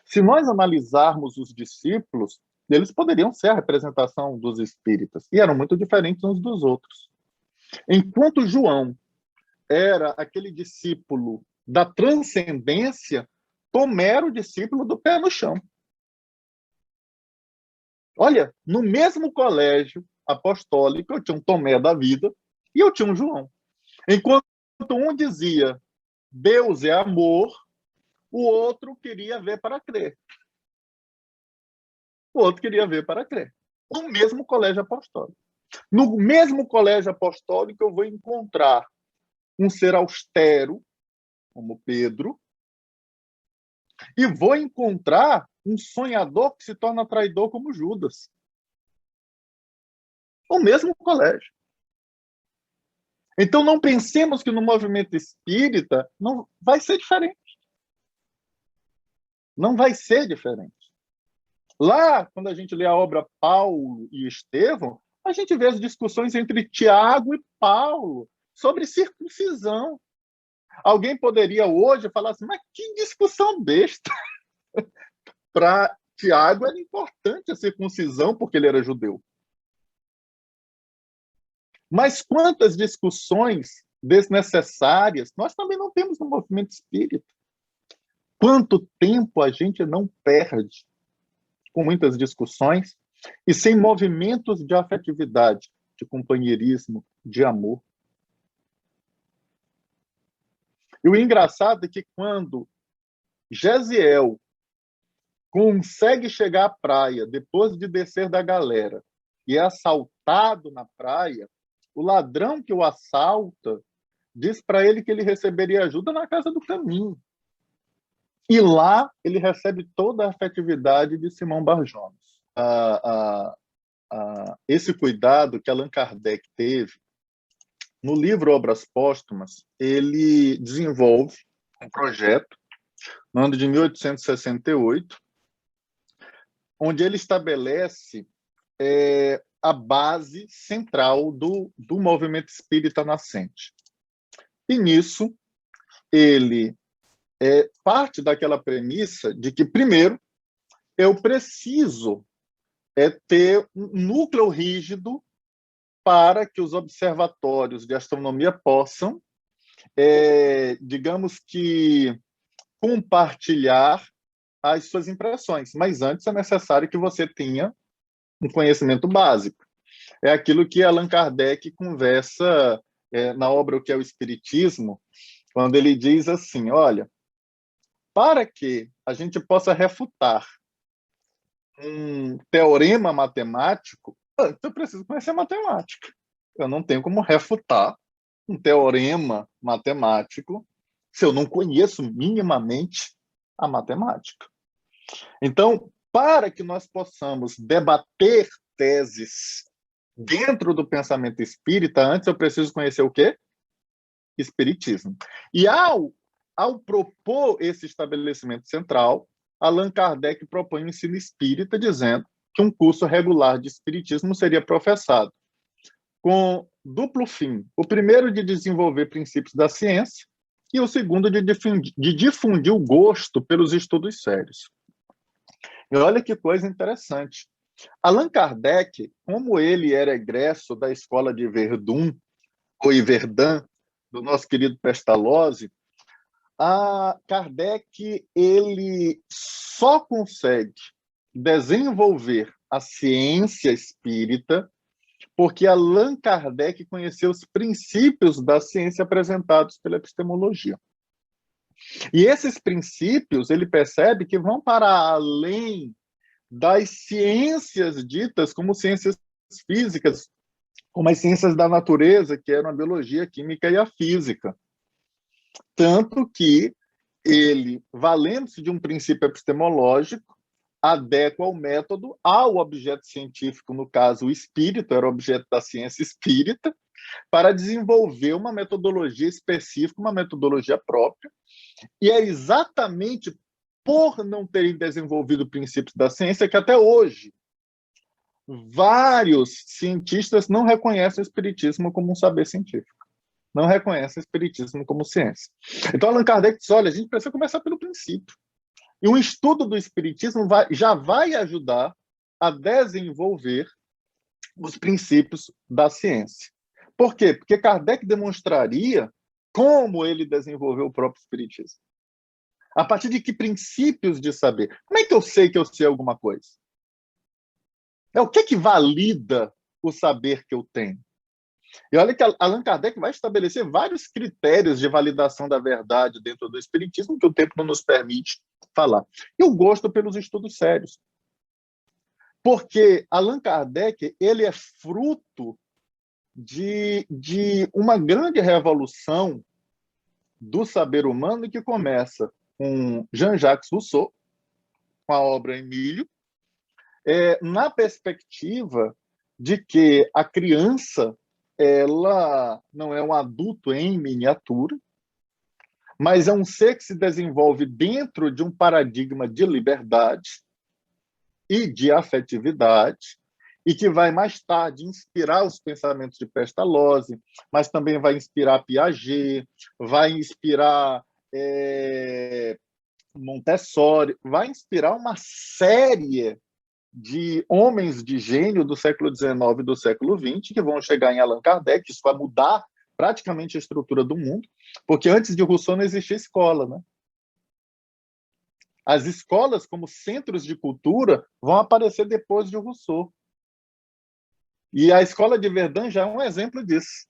Se nós analisarmos os discípulos, eles poderiam ser a representação dos espíritas, e eram muito diferentes uns dos outros. Enquanto João era aquele discípulo da transcendência, Tomé era o discípulo do pé no chão. Olha, no mesmo colégio apostólico, eu tinha um Tomé da vida e eu tinha um João. Enquanto um dizia, Deus é amor, o outro queria ver para crer. O outro queria ver para crer. No mesmo colégio apostólico. No mesmo colégio apostólico, eu vou encontrar um ser austero, como Pedro, e vou encontrar um sonhador que se torna traidor, como Judas. O mesmo colégio. Então, não pensemos que no movimento espírita não vai ser diferente. Não vai ser diferente. Lá, quando a gente lê a obra Paulo e Estevão, a gente vê as discussões entre Tiago e Paulo sobre circuncisão. Alguém poderia hoje falar assim, mas que discussão besta. Para Tiago era importante a circuncisão porque ele era judeu. Mas quantas discussões desnecessárias nós também não temos no movimento espírita. Quanto tempo a gente não perde com muitas discussões e sem movimentos de afetividade, de companheirismo, de amor. E o engraçado é que quando Gesiel consegue chegar à praia depois de descer da galera e é assaltado na praia, o ladrão que o assalta diz para ele que ele receberia ajuda na casa do caminho. E lá ele recebe toda a afetividade de Simão Bar-Jonas. Esse cuidado que Allan Kardec teve, no livro Obras Póstumas, ele desenvolve um projeto, no ano de 1868, onde ele estabelece a base central do movimento espírita nascente. E nisso, ele parte daquela premissa de que, primeiro, eu preciso ter um núcleo rígido para que os observatórios de astronomia possam, digamos que, compartilhar as suas impressões. Mas antes é necessário que você tenha um conhecimento básico. É aquilo que Allan Kardec conversa na obra O que é o Espiritismo, quando ele diz assim, olha, para que a gente possa refutar um teorema matemático, antes eu preciso conhecer matemática. Eu não tenho como refutar um teorema matemático se eu não conheço minimamente a matemática. Então, para que nós possamos debater teses dentro do pensamento espírita, antes eu preciso conhecer o quê? Espiritismo. E ao propor esse estabelecimento central, Allan Kardec propõe o ensino espírita, dizendo que um curso regular de espiritismo seria professado com duplo fim. O primeiro, de desenvolver princípios da ciência, e o segundo, de difundir o gosto pelos estudos sérios. E olha que coisa interessante. Allan Kardec, como ele era egresso da escola de Verdun, ou Verdun, do nosso querido Pestalozzi, Kardec ele só consegue desenvolver a ciência espírita porque Allan Kardec conheceu os princípios da ciência apresentados pela epistemologia. E esses princípios, ele percebe que vão para além das ciências ditas como ciências físicas, como as ciências da natureza, que eram a biologia, a química e a física. Tanto que ele, valendo-se de um princípio epistemológico, adequa o método ao objeto científico, no caso o espírito, era o objeto da ciência espírita, para desenvolver uma metodologia específica, uma metodologia própria. E é exatamente por não terem desenvolvido princípios da ciência que até hoje vários cientistas não reconhecem o espiritismo como um saber científico. Não reconhecem o espiritismo como ciência. Então, Allan Kardec diz, olha, a gente precisa começar pelo princípio. E um estudo do espiritismo já vai ajudar a desenvolver os princípios da ciência. Por quê? Porque Kardec demonstraria como ele desenvolveu o próprio espiritismo. A partir de que princípios de saber? Como é que eu sei alguma coisa? O que valida o saber que eu tenho? E olha que Allan Kardec vai estabelecer vários critérios de validação da verdade dentro do espiritismo que o tempo não nos permite falar. E o gosto pelos estudos sérios. Porque Allan Kardec ele é fruto de uma grande revolução do saber humano que começa com Jean-Jacques Rousseau, com a obra Emílio, na perspectiva de que a criança ela não é um adulto em miniatura, mas é um ser que se desenvolve dentro de um paradigma de liberdade e de afetividade, e que vai mais tarde inspirar os pensamentos de Pestalozzi, mas também vai inspirar Piaget, vai inspirar Montessori, vai inspirar uma série de homens de gênio do século XIX e do século XX que vão chegar em Allan Kardec. Isso vai mudar praticamente a estrutura do mundo, porque antes de Rousseau não existia escola, né? As escolas, como centros de cultura, vão aparecer depois de Rousseau. E a escola de Verdun já é um exemplo disso.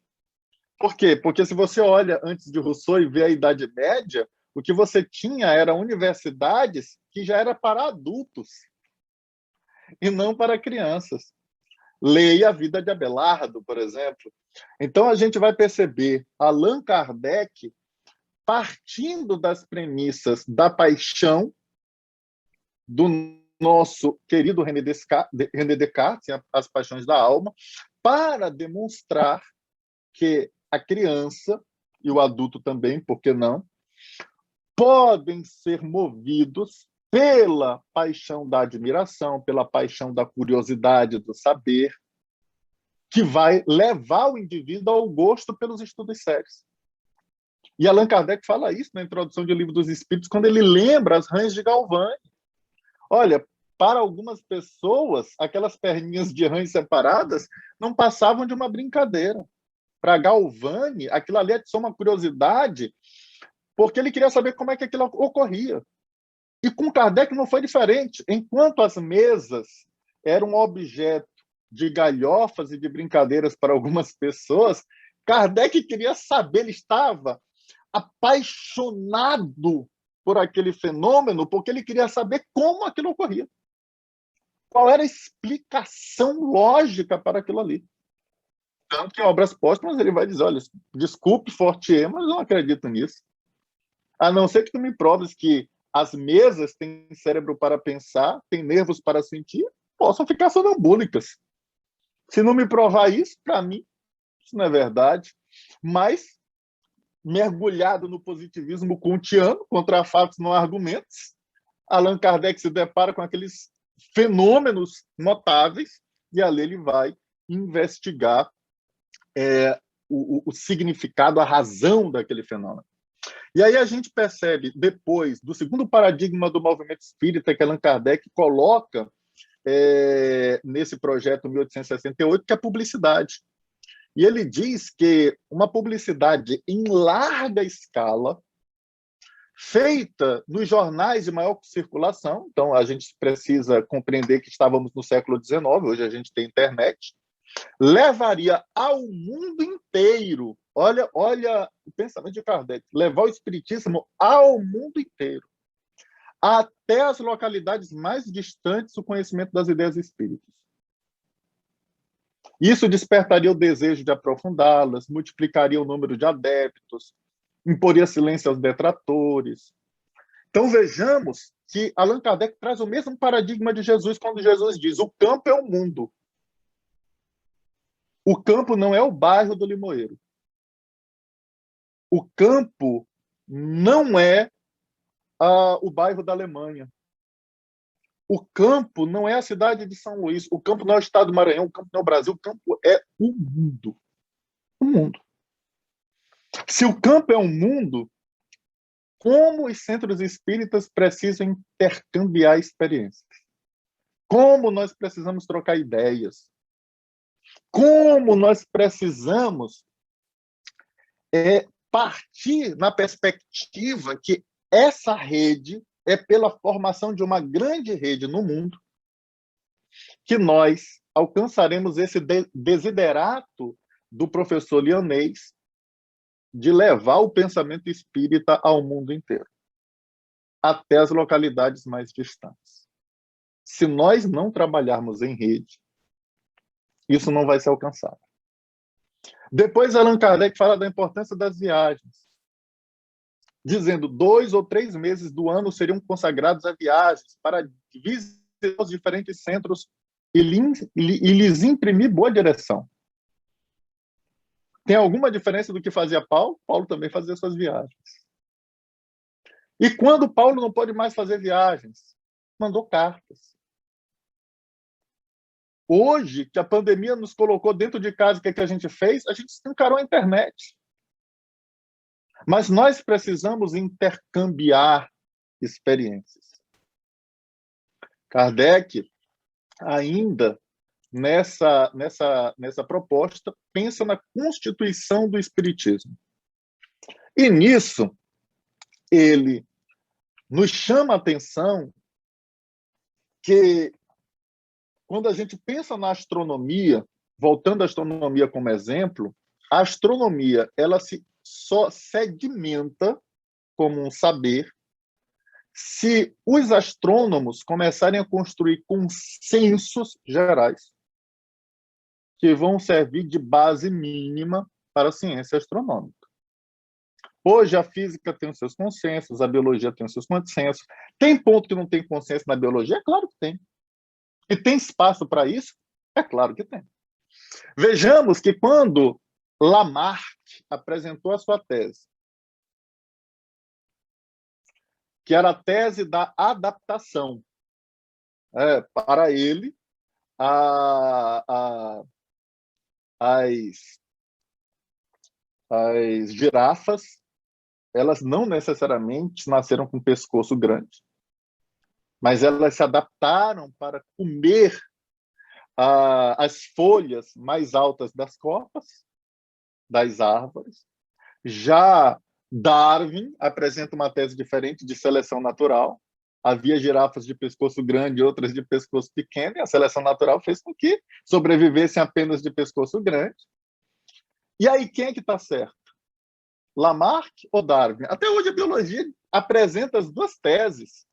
Por quê? Porque se você olha antes de Rousseau e vê a Idade Média, o que você tinha eram universidades que já era para adultos e não para crianças. Leia a vida de Abelardo, por exemplo. Então, a gente vai perceber Allan Kardec partindo das premissas da paixão do nosso querido René Descartes, As Paixões da Alma, para demonstrar que a criança, e o adulto também, por que não, podem ser movidos pela paixão da admiração, pela paixão da curiosidade, do saber, que vai levar o indivíduo ao gosto pelos estudos sérios. E Allan Kardec fala isso na introdução do Livro dos Espíritos, quando ele lembra as rãs de Galvani. Olha, para algumas pessoas, aquelas perninhas de rãs separadas não passavam de uma brincadeira. Para Galvani, aquilo ali é só uma curiosidade, porque ele queria saber como é que aquilo ocorria. E com Kardec não foi diferente. Enquanto as mesas eram objeto de galhofas e de brincadeiras para algumas pessoas, Kardec queria saber, ele estava apaixonado por aquele fenômeno, porque ele queria saber como aquilo ocorria. Qual era a explicação lógica para aquilo ali. Tanto que em Obras Póstumas ele vai dizer, olha, desculpe, Fortier, mas eu não acredito nisso. A não ser que tu me proves que as mesas têm cérebro para pensar, têm nervos para sentir, possam ficar sonambúlicas. Se não me provar isso, para mim, isso não é verdade. Mas, mergulhado no positivismo kantiano, contra fatos não argumentos, Allan Kardec se depara com aqueles fenômenos notáveis e ali ele vai investigar o significado, a razão daquele fenômeno. E aí a gente percebe, depois do segundo paradigma do movimento espírita que Allan Kardec coloca nesse projeto 1868, que é a publicidade. E ele diz que uma publicidade em larga escala, feita nos jornais de maior circulação, então a gente precisa compreender que estávamos no século XIX, hoje a gente tem internet, levaria ao mundo inteiro, olha o pensamento de Kardec, levar o espiritismo ao mundo inteiro, até as localidades mais distantes do conhecimento das ideias espíritas. Isso despertaria o desejo de aprofundá-las, multiplicaria o número de adeptos, imporia silêncio aos detratores. Então vejamos que Allan Kardec traz o mesmo paradigma de Jesus quando Jesus diz: o campo é o mundo. O campo não é o bairro do Limoeiro. O campo não é o bairro da Alemanha. O campo não é a cidade de São Luís. O campo não é o estado do Maranhão. O campo não é o Brasil. O campo é o mundo. O mundo. Se o campo é um mundo, como os centros espíritas precisam intercambiar experiências? Como nós precisamos trocar ideias? Como nós precisamos partir na perspectiva que essa rede é pela formação de uma grande rede no mundo que nós alcançaremos esse desiderato do professor Lyonês de levar o pensamento espírita ao mundo inteiro, até as localidades mais distantes. Se nós não trabalharmos em rede, isso não vai ser alcançado. Depois, Allan Kardec fala da importância das viagens, dizendo 2 ou 3 meses do ano seriam consagrados a viagens para visitar os diferentes centros e lhes imprimir boa direção. Tem alguma diferença do que fazia Paulo? Paulo também fazia suas viagens. E quando Paulo não pode mais fazer viagens? Mandou cartas. Hoje, que a pandemia nos colocou dentro de casa, o que a gente fez? A gente encarou a internet. Mas nós precisamos intercambiar experiências. Kardec, ainda nessa proposta, pensa na constituição do espiritismo. E nisso, ele nos chama a atenção que, quando a gente pensa na astronomia, voltando à astronomia como exemplo, a astronomia ela só sedimenta como um saber se os astrônomos começarem a construir consensos gerais que vão servir de base mínima para a ciência astronômica. Hoje, a física tem os seus consensos, a biologia tem os seus consensos. Tem ponto que não tem consenso na biologia? É claro que tem. E tem espaço para isso? É claro que tem. Vejamos que quando Lamarck apresentou a sua tese, que era a tese da adaptação, para ele, as girafas, elas não necessariamente nasceram com pescoço grande, mas elas se adaptaram para comer as folhas mais altas das copas, das árvores. Já Darwin apresenta uma tese diferente de seleção natural. Havia girafas de pescoço grande e outras de pescoço pequeno, e a seleção natural fez com que sobrevivessem apenas de pescoço grande. E aí, quem é que está certo? Lamarck ou Darwin? Até hoje a biologia apresenta as duas teses,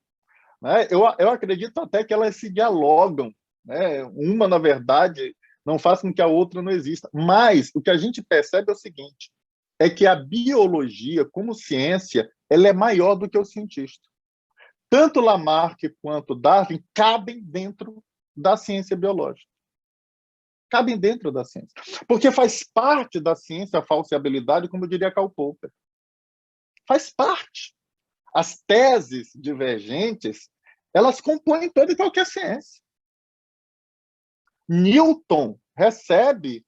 né? Eu acredito até que elas se dialogam, né? Uma, na verdade, não faz com que a outra não exista. Mas o que a gente percebe é o seguinte, é que a biologia, como ciência, ela é maior do que o cientista. Tanto Lamarck quanto Darwin cabem dentro da ciência biológica. Cabem dentro da ciência. Porque faz parte da ciência a falseabilidade, como diria Karl Popper. Faz parte. As teses divergentes, elas compõem toda e qualquer ciência. Newton recebe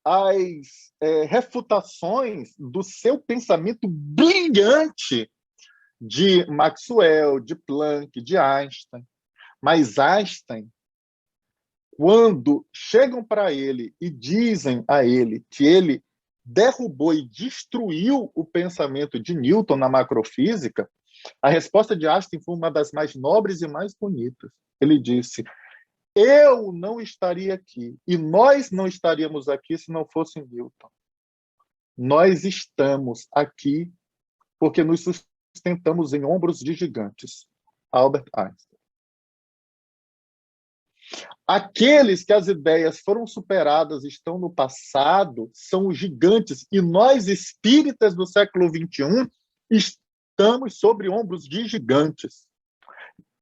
as refutações do seu pensamento brilhante de Maxwell, de Planck, de Einstein. Mas Einstein, quando chegam para ele e dizem a ele que ele derrubou e destruiu o pensamento de Newton na macrofísica, a resposta de Einstein foi uma das mais nobres e mais bonitas. Ele disse: eu não estaria aqui, e nós não estaríamos aqui se não fosse Newton. Nós estamos aqui porque nos sustentamos em ombros de gigantes. Albert Einstein. Aqueles que as ideias foram superadas, estão no passado, são os gigantes, e nós, espíritas do século XXI, estamos sobre ombros de gigantes.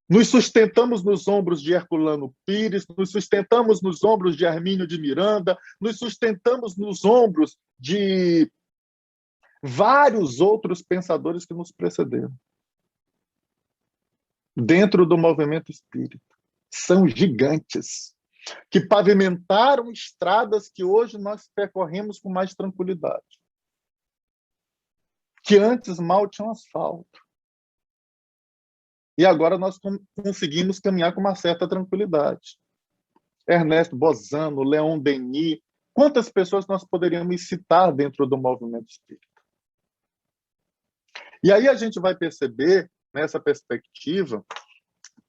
Nos sustentamos nos ombros de Herculano Pires, nos sustentamos nos ombros de Hermínio de Miranda, nos sustentamos nos ombros de vários outros pensadores que nos precederam. Dentro do movimento espírita. São gigantes que pavimentaram estradas que hoje nós percorremos com mais tranquilidade. Que antes mal tinham asfalto. E agora nós conseguimos caminhar com uma certa tranquilidade. Ernesto Bozano, Leon Denis, quantas pessoas nós poderíamos citar dentro do movimento espírita? E aí a gente vai perceber, nessa perspectiva,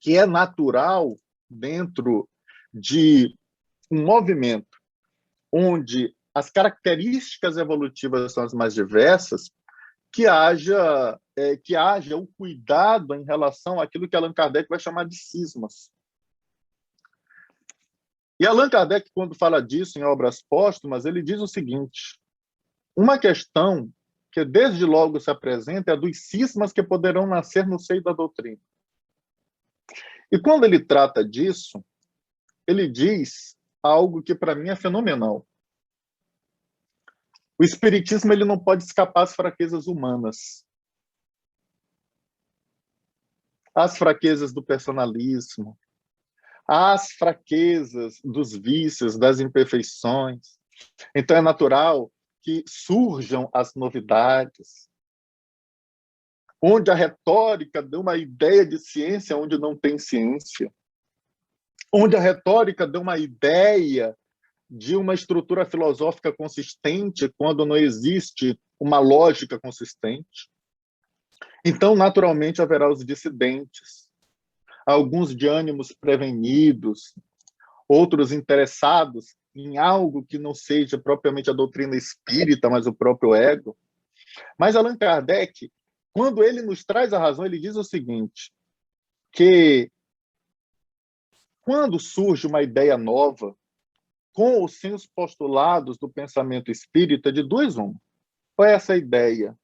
que é natural, dentro de um movimento onde as características evolutivas são as mais diversas, que haja o cuidado em relação àquilo que Allan Kardec vai chamar de cismas. E Allan Kardec, quando fala disso em Obras Póstumas, ele diz o seguinte: uma questão que desde logo se apresenta é a dos cismas que poderão nascer no seio da doutrina. E quando ele trata disso, ele diz algo que para mim é fenomenal. O espiritismo ele não pode escapar às fraquezas humanas. Às fraquezas do personalismo, às fraquezas dos vícios, das imperfeições. Então é natural que surjam as novidades, onde a retórica deu uma ideia de ciência onde não tem ciência, onde a retórica deu uma ideia de uma estrutura filosófica consistente quando não existe uma lógica consistente. Então, naturalmente, haverá os dissidentes, alguns de ânimos prevenidos, outros interessados em algo que não seja propriamente a doutrina espírita, mas o próprio ego. Mas Allan Kardec, quando ele nos traz a razão, ele diz o seguinte, que quando surge uma ideia nova, com ou sem os postulados do pensamento espírita, de duas uma. Ou essa ideia,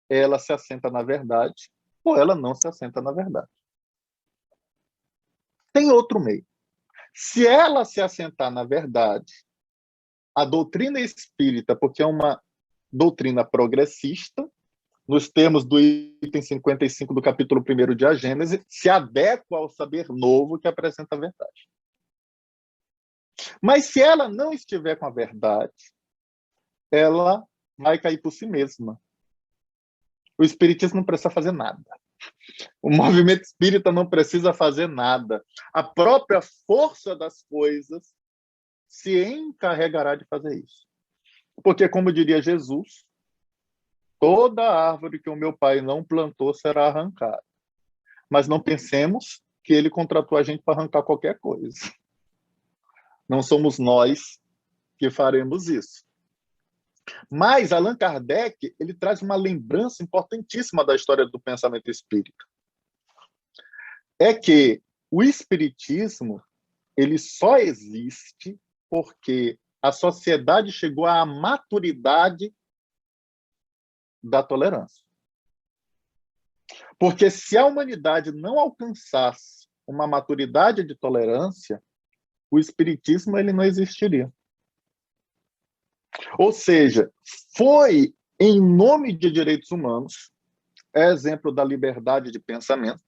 ela se assenta na verdade, ou ela não se assenta na verdade. Tem outro meio. Se ela se assentar na verdade, a doutrina espírita, porque é uma doutrina progressista, nos termos do item 55 do capítulo 1º de A Gênese, se adequa ao saber novo que apresenta a verdade. Mas se ela não estiver com a verdade, ela vai cair por si mesma. O espiritismo não precisa fazer nada. O movimento espírita não precisa fazer nada. A própria força das coisas se encarregará de fazer isso. Porque, como diria Jesus, toda árvore que o meu pai não plantou será arrancada. Mas não pensemos que ele contratou a gente para arrancar qualquer coisa. Não somos nós que faremos isso. Mas Allan Kardec, ele traz uma lembrança importantíssima da história do pensamento espírita. É que o espiritismo, ele só existe porque a sociedade chegou à maturidade da tolerância. Porque se a humanidade não alcançasse uma maturidade de tolerância, o espiritismo ele não existiria. Ou seja, foi em nome de direitos humanos, é exemplo da liberdade de pensamento,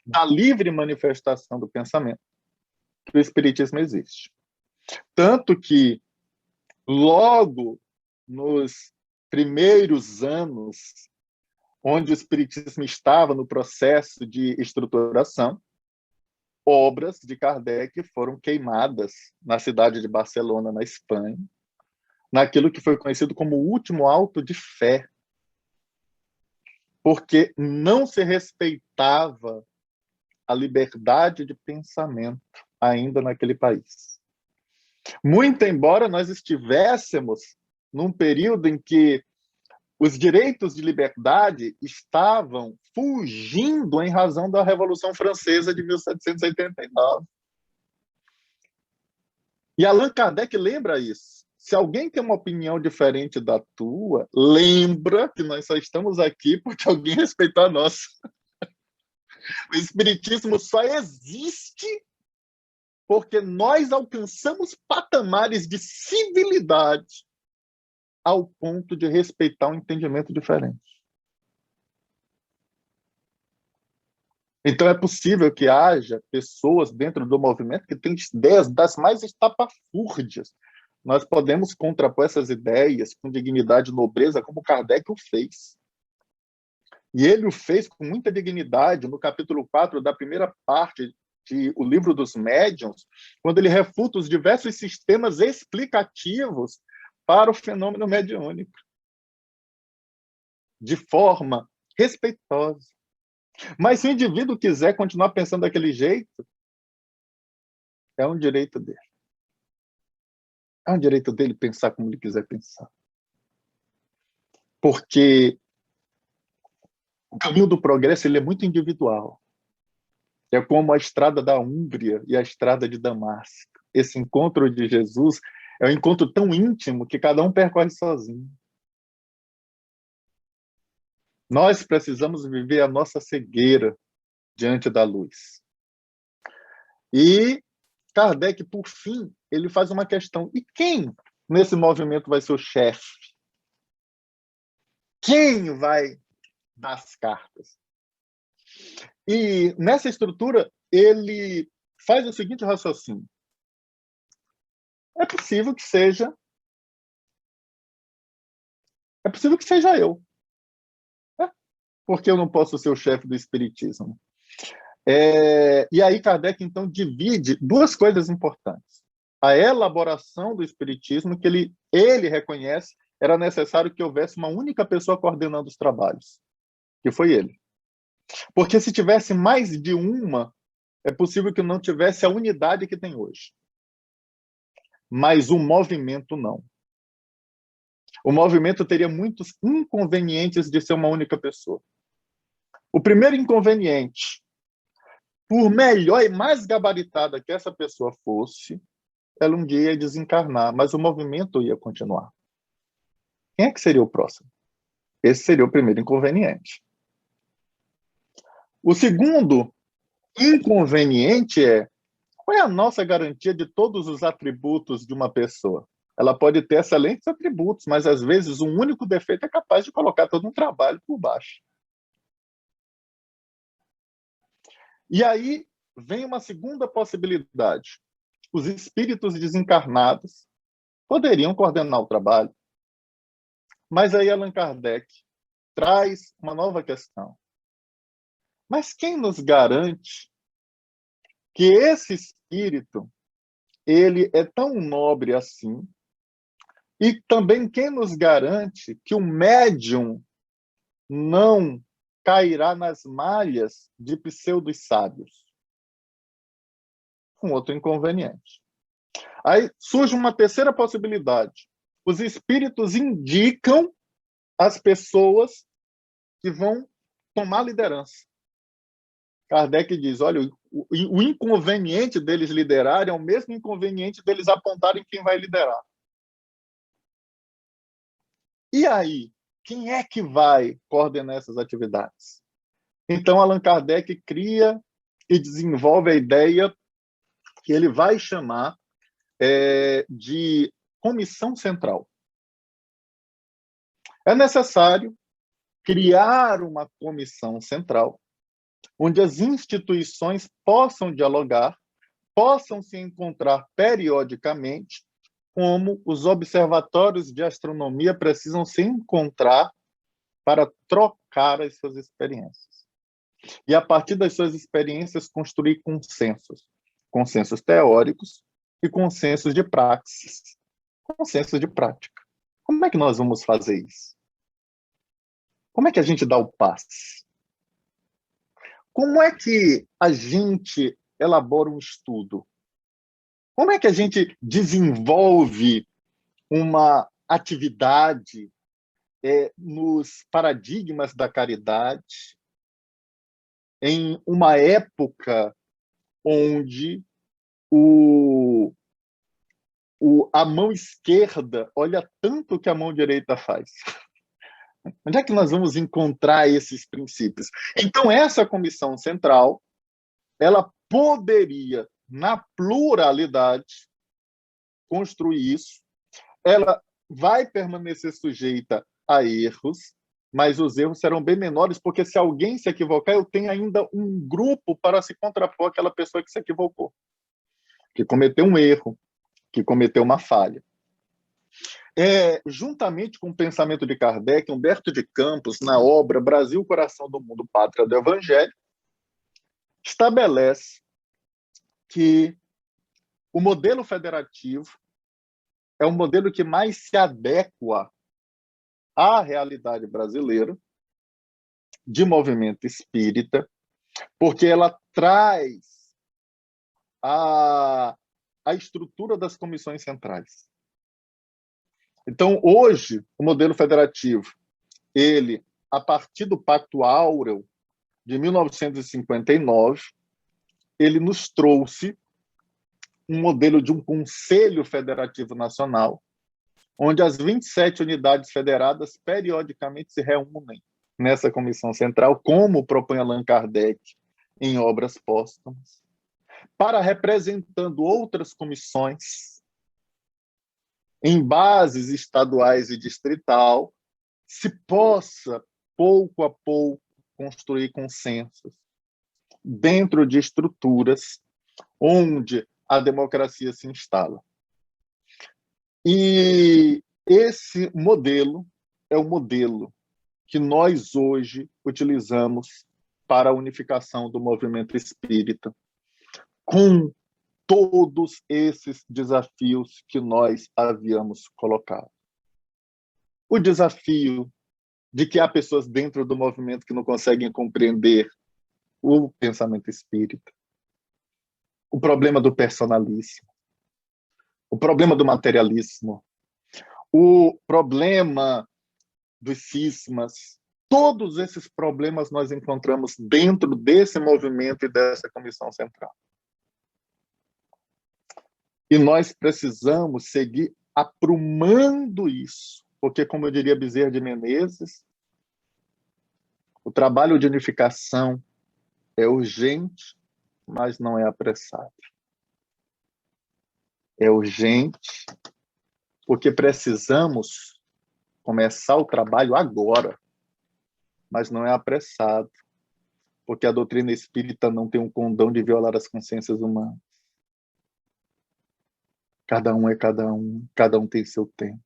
da livre manifestação do pensamento, que o espiritismo existe. Tanto que, logo nos primeiros anos, onde o espiritismo estava no processo de estruturação, obras de Kardec foram queimadas na cidade de Barcelona, na Espanha, naquilo que foi conhecido como o último auto de fé, porque não se respeitava a liberdade de pensamento ainda naquele país. Muito embora nós estivéssemos num período em que os direitos de liberdade estavam fugindo em razão da Revolução Francesa de 1789. E Allan Kardec lembra isso. Se alguém tem uma opinião diferente da tua, lembra que nós só estamos aqui porque alguém respeitou a nossa. O espiritismo só existe porque nós alcançamos patamares de civilidade ao ponto de respeitar um entendimento diferente. Então é possível que haja pessoas dentro do movimento que têm ideias das mais estapafúrdias. Nós podemos contrapor essas ideias com dignidade e nobreza, como Kardec o fez. E ele o fez com muita dignidade no capítulo 4 da primeira parte de O Livro dos Médiuns, quando ele refuta os diversos sistemas explicativos para o fenômeno mediúnico, de forma respeitosa. Mas se o indivíduo quiser continuar pensando daquele jeito, é um direito dele. É um direito dele pensar como ele quiser pensar. Porque o caminho do progresso ele é muito individual. É como a estrada da Úmbria e a estrada de Damasco. Esse encontro de Jesus é um encontro tão íntimo que cada um percorre sozinho. Nós precisamos viver a nossa cegueira diante da luz. E Kardec, por fim, ele faz uma questão. E quem nesse movimento vai ser o chefe? Quem vai dar as cartas? E nessa estrutura, ele faz o seguinte raciocínio. É possível que seja eu. Porque eu não posso ser o chefe do espiritismo. E aí Kardec, então, divide duas coisas importantes. A elaboração do espiritismo, que ele reconhece, era necessário que houvesse uma única pessoa coordenando os trabalhos, que foi ele. Porque se tivesse mais de uma, é possível que não tivesse a unidade que tem hoje. Mas o movimento não. O movimento teria muitos inconvenientes de ser uma única pessoa. O primeiro inconveniente, por melhor e mais gabaritada que essa pessoa fosse, ela um dia ia desencarnar, mas o movimento ia continuar. Quem é que seria o próximo? Esse seria o primeiro inconveniente. O segundo inconveniente é: qual é a nossa garantia de todos os atributos de uma pessoa? Ela pode ter excelentes atributos, mas às vezes um único defeito é capaz de colocar todo um trabalho por baixo. E aí vem uma segunda possibilidade. Os espíritos desencarnados poderiam coordenar o trabalho. Mas aí Allan Kardec traz uma nova questão. Mas quem nos garante que esse espírito ele é tão nobre assim? E também quem nos garante que o médium não cairá nas malhas de pseudos sábios? Um outro inconveniente. Aí surge uma terceira possibilidade. Os espíritos indicam as pessoas que vão tomar liderança. Kardec diz, olha, o inconveniente deles liderarem é o mesmo inconveniente deles apontarem quem vai liderar. E aí, quem é que vai coordenar essas atividades? Então, Allan Kardec cria e desenvolve a ideia que ele vai chamar de comissão central. É necessário criar uma comissão central, onde as instituições possam dialogar, possam se encontrar periodicamente, como os observatórios de astronomia precisam se encontrar para trocar as suas experiências. E, a partir das suas experiências, construir consensos teóricos e consensos de praxis, consensos de prática. Como é que nós vamos fazer isso? Como é que a gente dá o passe? Como é que a gente elabora um estudo? Como é que a gente desenvolve uma atividade nos paradigmas da caridade em uma época onde a mão esquerda olha tanto o que a mão direita faz? Onde é que nós vamos encontrar esses princípios? Então, essa comissão central, ela poderia, na pluralidade, construir isso. Ela vai permanecer sujeita a erros, mas os erros serão bem menores, porque se alguém se equivocar, eu tenho ainda um grupo para se contrapor àquela pessoa que se equivocou, que cometeu um erro, que cometeu uma falha. Juntamente com o pensamento de Kardec, Humberto de Campos, na obra Brasil, Coração do Mundo, Pátria do Evangelho, estabelece que o modelo federativo é o modelo que mais se adequa à realidade brasileira de movimento espírita, porque ela traz a estrutura das comissões centrais. Então, hoje, o modelo federativo, ele, a partir do Pacto Áureo de 1959, ele nos trouxe um modelo de um Conselho Federativo Nacional, onde as 27 unidades federadas periodicamente se reúnem nessa comissão central, como propõe Allan Kardec em Obras Póstumas, para, representando outras comissões em bases estaduais e distrital, se possa, pouco a pouco, construir consensos dentro de estruturas onde a democracia se instala. E esse modelo é o modelo que nós hoje utilizamos para a unificação do movimento espírita, com todos esses desafios que nós havíamos colocado. O desafio de que há pessoas dentro do movimento que não conseguem compreender o pensamento espírita, o problema do personalismo, o problema do materialismo, o problema dos cismas. Todos esses problemas nós encontramos dentro desse movimento e dessa comissão central. E nós precisamos seguir aprumando isso, porque, como eu diria Bezerra de Menezes, o trabalho de unificação é urgente, mas não é apressado. É urgente, porque precisamos começar o trabalho agora, mas não é apressado, porque a doutrina espírita não tem um condão de violar as consciências humanas. Cada um é cada um tem seu tempo.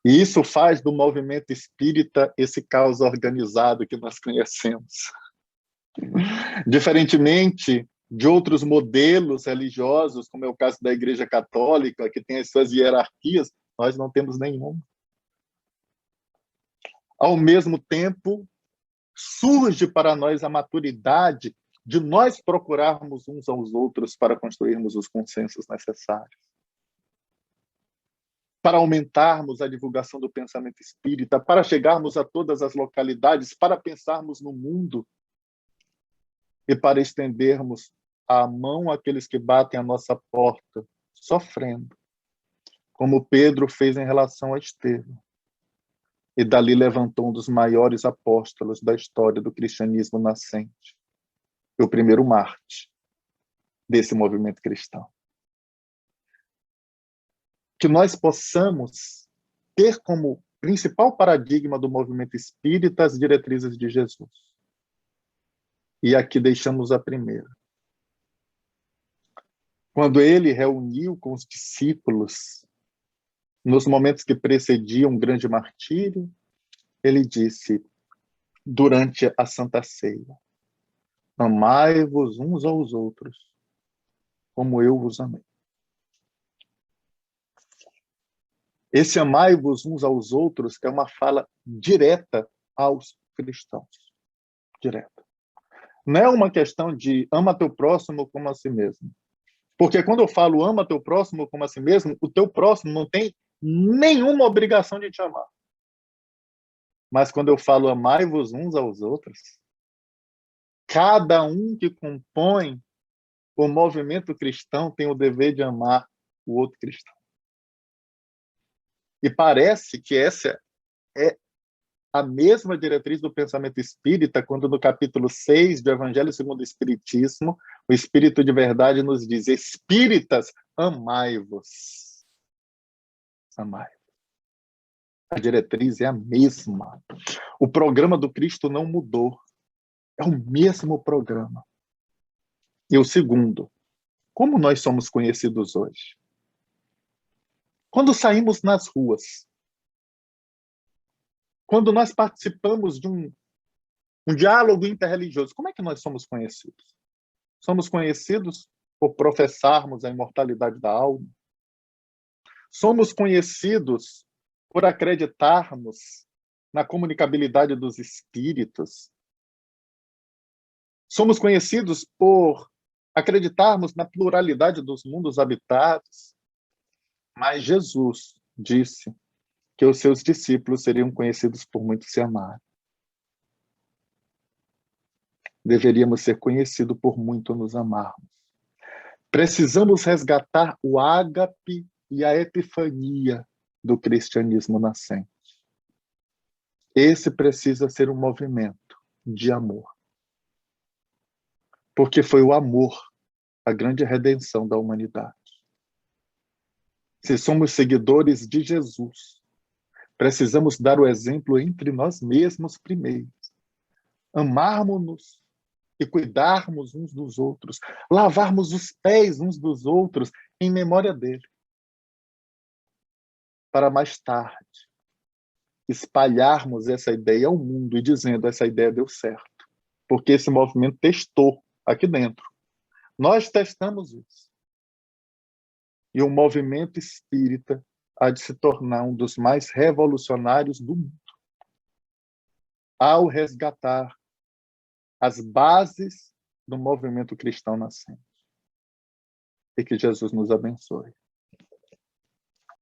E isso faz do movimento espírita esse caos organizado que nós conhecemos. Diferentemente de outros modelos religiosos, como é o caso da Igreja Católica, que tem as suas hierarquias, nós não temos nenhuma. Ao mesmo tempo, surge para nós a maturidade de nós procurarmos uns aos outros para construirmos os consensos necessários, para aumentarmos a divulgação do pensamento espírita, para chegarmos a todas as localidades, para pensarmos no mundo e para estendermos a mão àqueles que batem à nossa porta, sofrendo, como Pedro fez em relação a Estevão. E dali levantou um dos maiores apóstolos da história do cristianismo nascente, e o primeiro mártir desse movimento cristão. Que nós possamos ter como principal paradigma do movimento espírita as diretrizes de Jesus. E aqui deixamos a primeira. Quando ele reuniu com os discípulos, nos momentos que precediam um grande martírio, ele disse, durante a Santa Ceia, amai-vos uns aos outros, como eu vos amei. Esse amai-vos uns aos outros é uma fala direta aos cristãos. Direta. Não é uma questão de ama teu próximo como a si mesmo. Porque quando eu falo ama teu próximo como a si mesmo, o teu próximo não tem nenhuma obrigação de te amar. Mas quando eu falo amai-vos uns aos outros, cada um que compõe o movimento cristão tem o dever de amar o outro cristão. E parece que essa é a mesma diretriz do pensamento espírita, quando no capítulo 6 do Evangelho segundo o Espiritismo, o Espírito de Verdade nos diz, espíritas, amai-vos. Amai-vos. A diretriz é a mesma. O programa do Cristo não mudou. É o mesmo programa. E o segundo, como nós somos conhecidos hoje? Quando saímos nas ruas, quando nós participamos de um diálogo interreligioso, como é que nós somos conhecidos? Somos conhecidos por professarmos a imortalidade da alma? Somos conhecidos por acreditarmos na comunicabilidade dos espíritos? Somos conhecidos por acreditarmos na pluralidade dos mundos habitados? Mas Jesus disse que os seus discípulos seriam conhecidos por muito se amar. Deveríamos ser conhecidos por muito nos amarmos. Precisamos resgatar o ágape e a epifania do cristianismo nascente. Esse precisa ser um movimento de amor. Porque foi o amor a grande redenção da humanidade. Se somos seguidores de Jesus, precisamos dar o exemplo entre nós mesmos primeiro. Amarmos-nos e cuidarmos uns dos outros, lavarmos os pés uns dos outros em memória dele. Para mais tarde espalharmos essa ideia ao mundo e dizendo essa ideia deu certo. Porque esse movimento testou aqui dentro. Nós testamos isso. E o movimento espírita há de se tornar um dos mais revolucionários do mundo, ao resgatar as bases do movimento cristão nascente. E que Jesus nos abençoe.